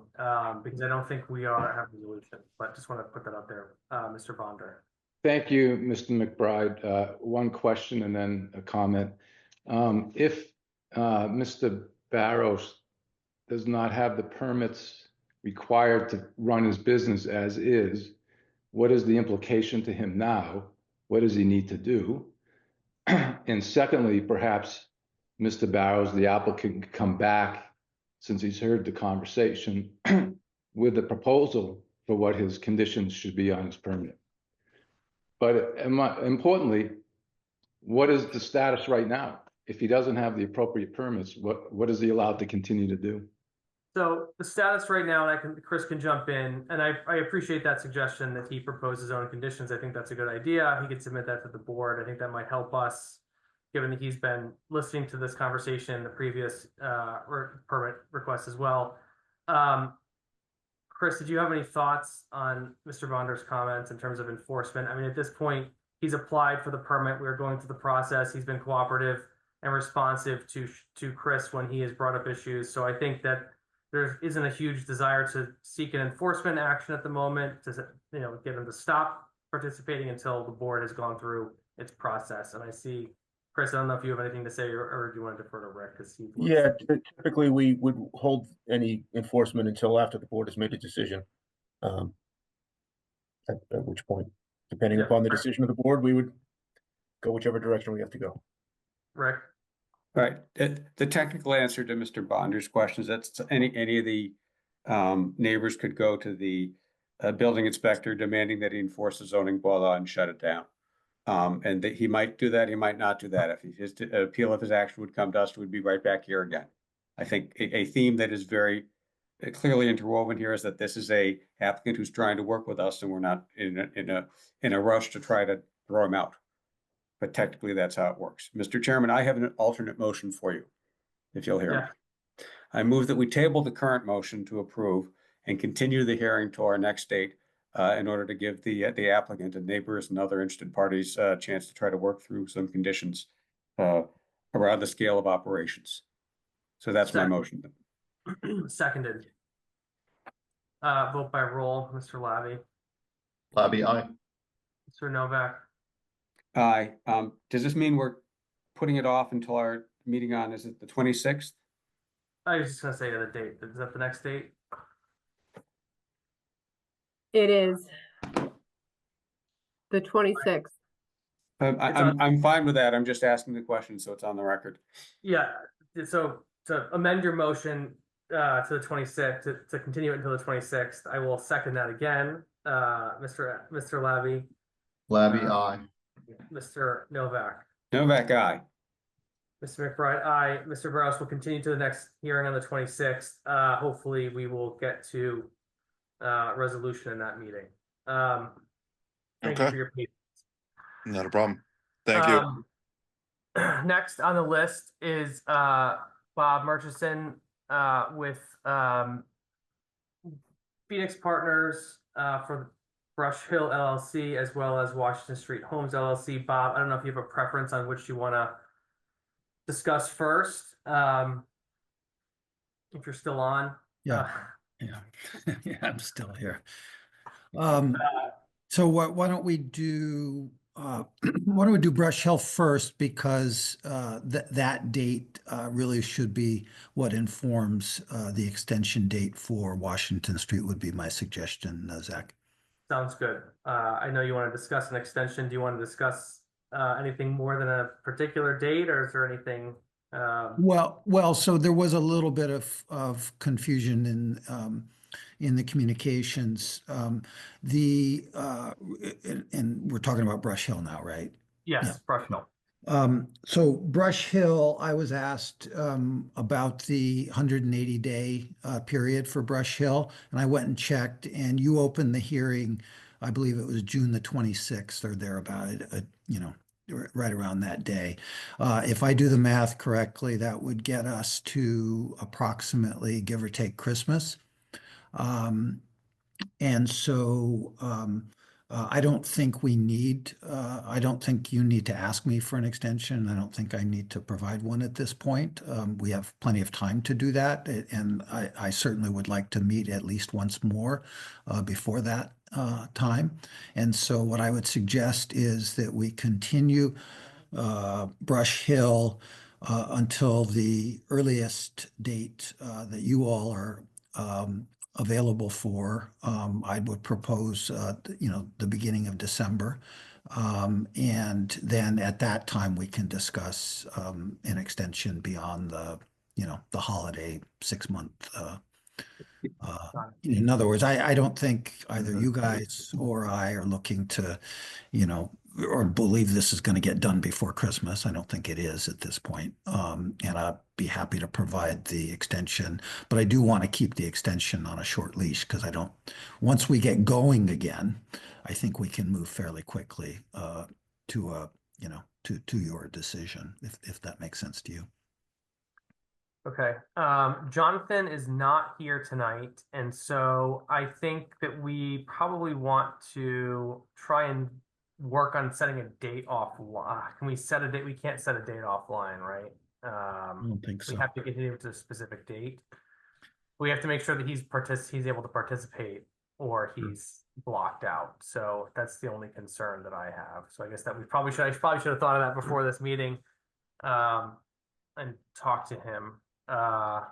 because I don't think we have a resolution, but just want to put that out there, Mr. Bonder. Thank you, Mr. McBride. One question and then a comment. If Mr. Barrows does not have the permits required to run his business as is, what is the implication to him now? What does he need to do? And secondly, perhaps Mr. Barrows, the applicant, can come back, since he's heard the conversation, with a proposal for what his conditions should be on his permit. But importantly, what is the status right now? If he doesn't have the appropriate permits, what is he allowed to continue to do? So the status right now, and Chris can jump in, and I appreciate that suggestion that he propose his own conditions. I think that's a good idea. He could submit that to the board. I think that might help us, given that he's been listening to this conversation, the previous permit request as well. Chris, did you have any thoughts on Mr. Bonder's comments in terms of enforcement? I mean, at this point, he's applied for the permit. We're going through the process. He's been cooperative and responsive to Chris when he has brought up issues. So I think that there isn't a huge desire to seek an enforcement action at the moment to, get him to stop participating until the board has gone through its process. And I see, Chris, I don't know if you have anything to say, or do you want to defer to Rick? Yeah, typically we would hold any enforcement until after the board has made a decision. At which point, depending upon the decision of the board, we would go whichever direction we have to go. Rick? All right, the technical answer to Mr. Bonder's questions, that's any of the neighbors could go to the building inspector demanding that he enforce the zoning bylaw and shut it down. And that he might do that, he might not do that. If his appeal of his action would come to us, we'd be right back here again. I think a theme that is very clearly interwoven here is that this is a applicant who's trying to work with us, and we're not in a rush to try to throw him out. But technically, that's how it works. Mr. Chairman, I have an alternate motion for you, if you'll hear me. I move that we table the current motion to approve and continue the hearing to our next date in order to give the applicant and neighbors and other interested parties a chance to try to work through some conditions around the scale of operations. So that's my motion. Seconded. Vote by roll, Mr. Labby. Labby, aye. Mr. Novak. Aye. Does this mean we're putting it off until our meeting on, is it the 26th? I was just gonna say the date. Is that the next date? It is the 26th. I'm fine with that. I'm just asking the question so it's on the record. Yeah, so to amend your motion to the 26th, to continue it until the 26th, I will second that again. Mr. Labby. Labby, aye. Mr. Novak. Novak, aye. Mr. McBride, aye. Mr. Barrows will continue to the next hearing on the 26th. Hopefully we will get to resolution in that meeting. Thank you for your patience. Not a problem. Thank you. Next on the list is Bob Murchison with Phoenix Partners for Brush Hill LLC, as well as Washington Street Homes LLC. Bob, I don't know if you have a preference on which you want to discuss first. If you're still on. Yeah, I'm still here. So why don't we do Brush Hill first, because that date really should be what informs the extension date for Washington Street would be my suggestion, Zach. Sounds good. I know you want to discuss an extension. Do you want to discuss anything more than a particular date, or is there anything? Well, so there was a little bit of confusion in the communications. And we're talking about Brush Hill now, right? Yes, Yeah. Brush Hill. So Brush Hill, I was asked about the 180-day period for Brush Hill, and I went and checked, and you opened the hearing, I believe it was June the 26th or thereabout, right around that day. If I do the math correctly, that would get us to approximately, give or take, Christmas. And so I don't think we need, I don't think you need to ask me for an extension. I don't think I need to provide one at this point. We have plenty of time to do that, and I certainly would like to meet at least once more before that time. And so what I would suggest is that we continue Brush Hill until the earliest date that you all are available for. I would propose, the beginning of December. And then at that time, we can discuss an extension beyond the holiday 6-month. In other words, I don't think either you guys or I are looking to, or believe this is going to get done before Christmas. I don't think it is at this point. And I'd be happy to provide the extension, but I do want to keep the extension on a short leash because once we get going again, I think we can move fairly quickly to your decision, if that makes sense to you. Okay. Jonathan is not here tonight, and so I think that we probably want to try and work on setting a date offline. Can we set a date? We can't set a date offline, right? I don't think so. We have to continue to a specific date. We have to make sure that he's able to participate, or he's blocked out. So that's the only concern that I have. So I guess that I probably should have thought of that before this meeting, and talk to him. But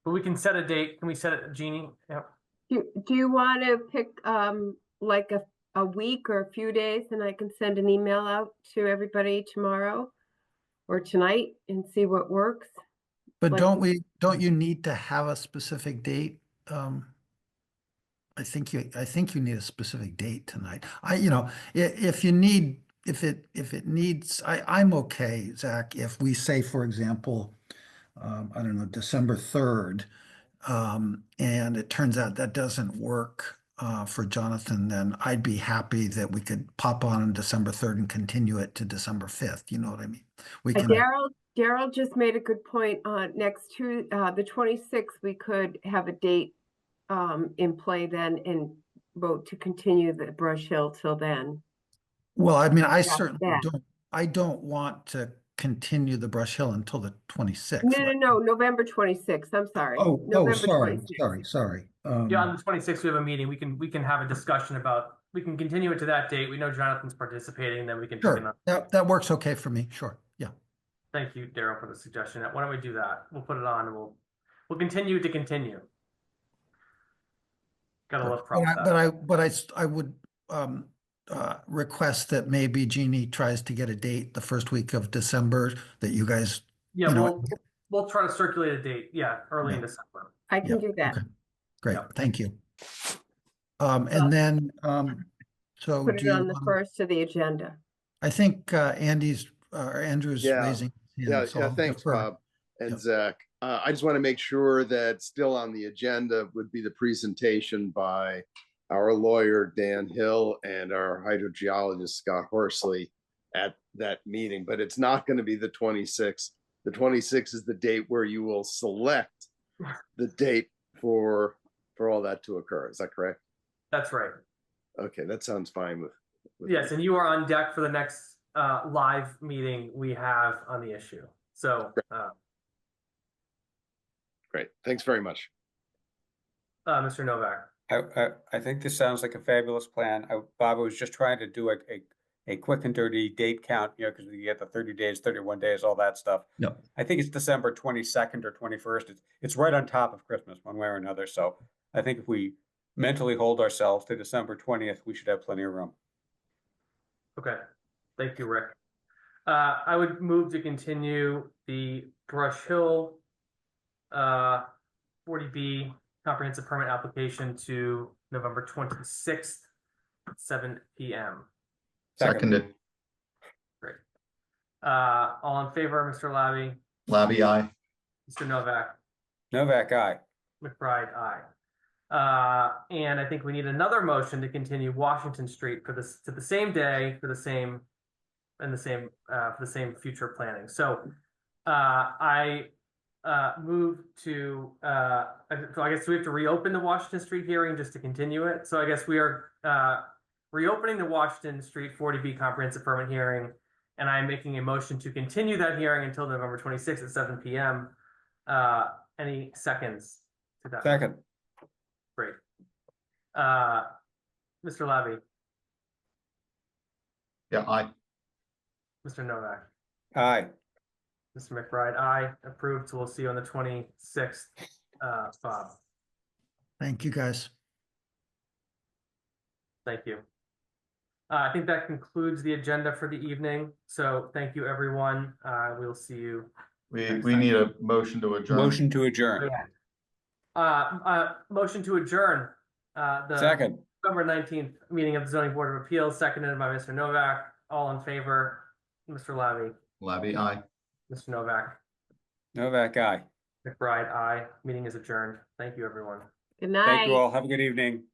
we can set a date. Can we set it, Jeannie? Yep. Do you want to pick like a week or a few days, and I can send an email out to everybody tomorrow or tonight and see what works? But Like- don't you need to have a specific date? I think you need a specific date tonight. If it needs, I'm okay, Zach, if we say, for example, I don't know, December 3rd, and it turns out that doesn't work for Jonathan, then I'd be happy that we could pop on December 3rd and continue it to December 5th. You know what I mean? We can. Daryl just made a good point. Next to the 26th, we could have a date in play then and vote to continue the Brush Hill till then. Well, I mean, I Yeah, certainly yeah. I don't want to continue the Brush Hill until the 26th. No, November 26th. I'm sorry. Oh, November sorry, 26th. sorry. Yeah, on the 26th, we have a meeting. We can have a discussion about, we can continue it to that date. We know Jonathan's participating, then we can pick Sure, that works okay for me. Sure, yeah. Thank you, Daryl, for the suggestion. Why don't we do that? We'll put it on and we'll continue to continue. Gotta love process. But I would request that maybe Jeannie tries to get a date the first week of December that you guys. Yeah, we'll try to circulate a date. Yeah, early in December. I can do that. Okay. Great, Yeah. thank you. And then so Put it on the first of the agenda. I think Andrew's raising his hand, so I'll thanks, defer. Bob and Zach. I just want to make sure that still on the agenda would be the presentation by our lawyer, Dan Hill, and our hydrogeologist, Scott Horsley, at that meeting, but it's not going to be the 26th. The 26th is the date where you will select the date for all that to occur. Is that correct? That's right. Okay, that sounds fine with Yes, and you are on deck for the next live meeting we have on the issue. So great. Thanks very much. Mr. Novak. I think this sounds like a fabulous plan. Bob was just trying to do a quick and dirty date count, because we get the 30 days, 31 days, all that stuff. Yep. I think it's December 22nd or 21st. It's right on top of Christmas one way or another. So I think if we mentally hold ourselves to December 20th, we should have plenty of room. Okay. Thank you, Rick. I would move to continue the Brush Hill 40B comprehensive permit application to November 26th, 7 p.m. Seconded. Great. All in favor, Mr. Labby? Labby, aye. Mr. Novak? Novak, aye. McBride, aye. And I think we need another motion to continue Washington Street for this to the same day for the same future planning. So I move to, so I guess we have to reopen the Washington Street hearing just to continue it. So I guess we are reopening the Washington Street 40B comprehensive permit hearing, and I'm making a motion to continue that hearing until November 26th at 7 p.m. Any seconds to that? Second. Great. Mr. Labby, Yeah, aye. Mr. Novak, Aye. Mr. McBride, aye. Approved. So we'll see you on the 26th, Bob. Thank you, guys. Thank you. I think that concludes the agenda for the evening. So thank you, everyone. We'll see you. We need a motion to adjourn. Motion to adjourn. Motion to adjourn. The Second. November 19th meeting of the Zoning Board of Appeals, seconded by Mr. Novak. All in favor? Mr. Labby, Labby, aye. Mr. Novak, Novak, aye. McBride, aye. Meeting is adjourned. Thank you, everyone. Good night. Thank you all. Have a good evening.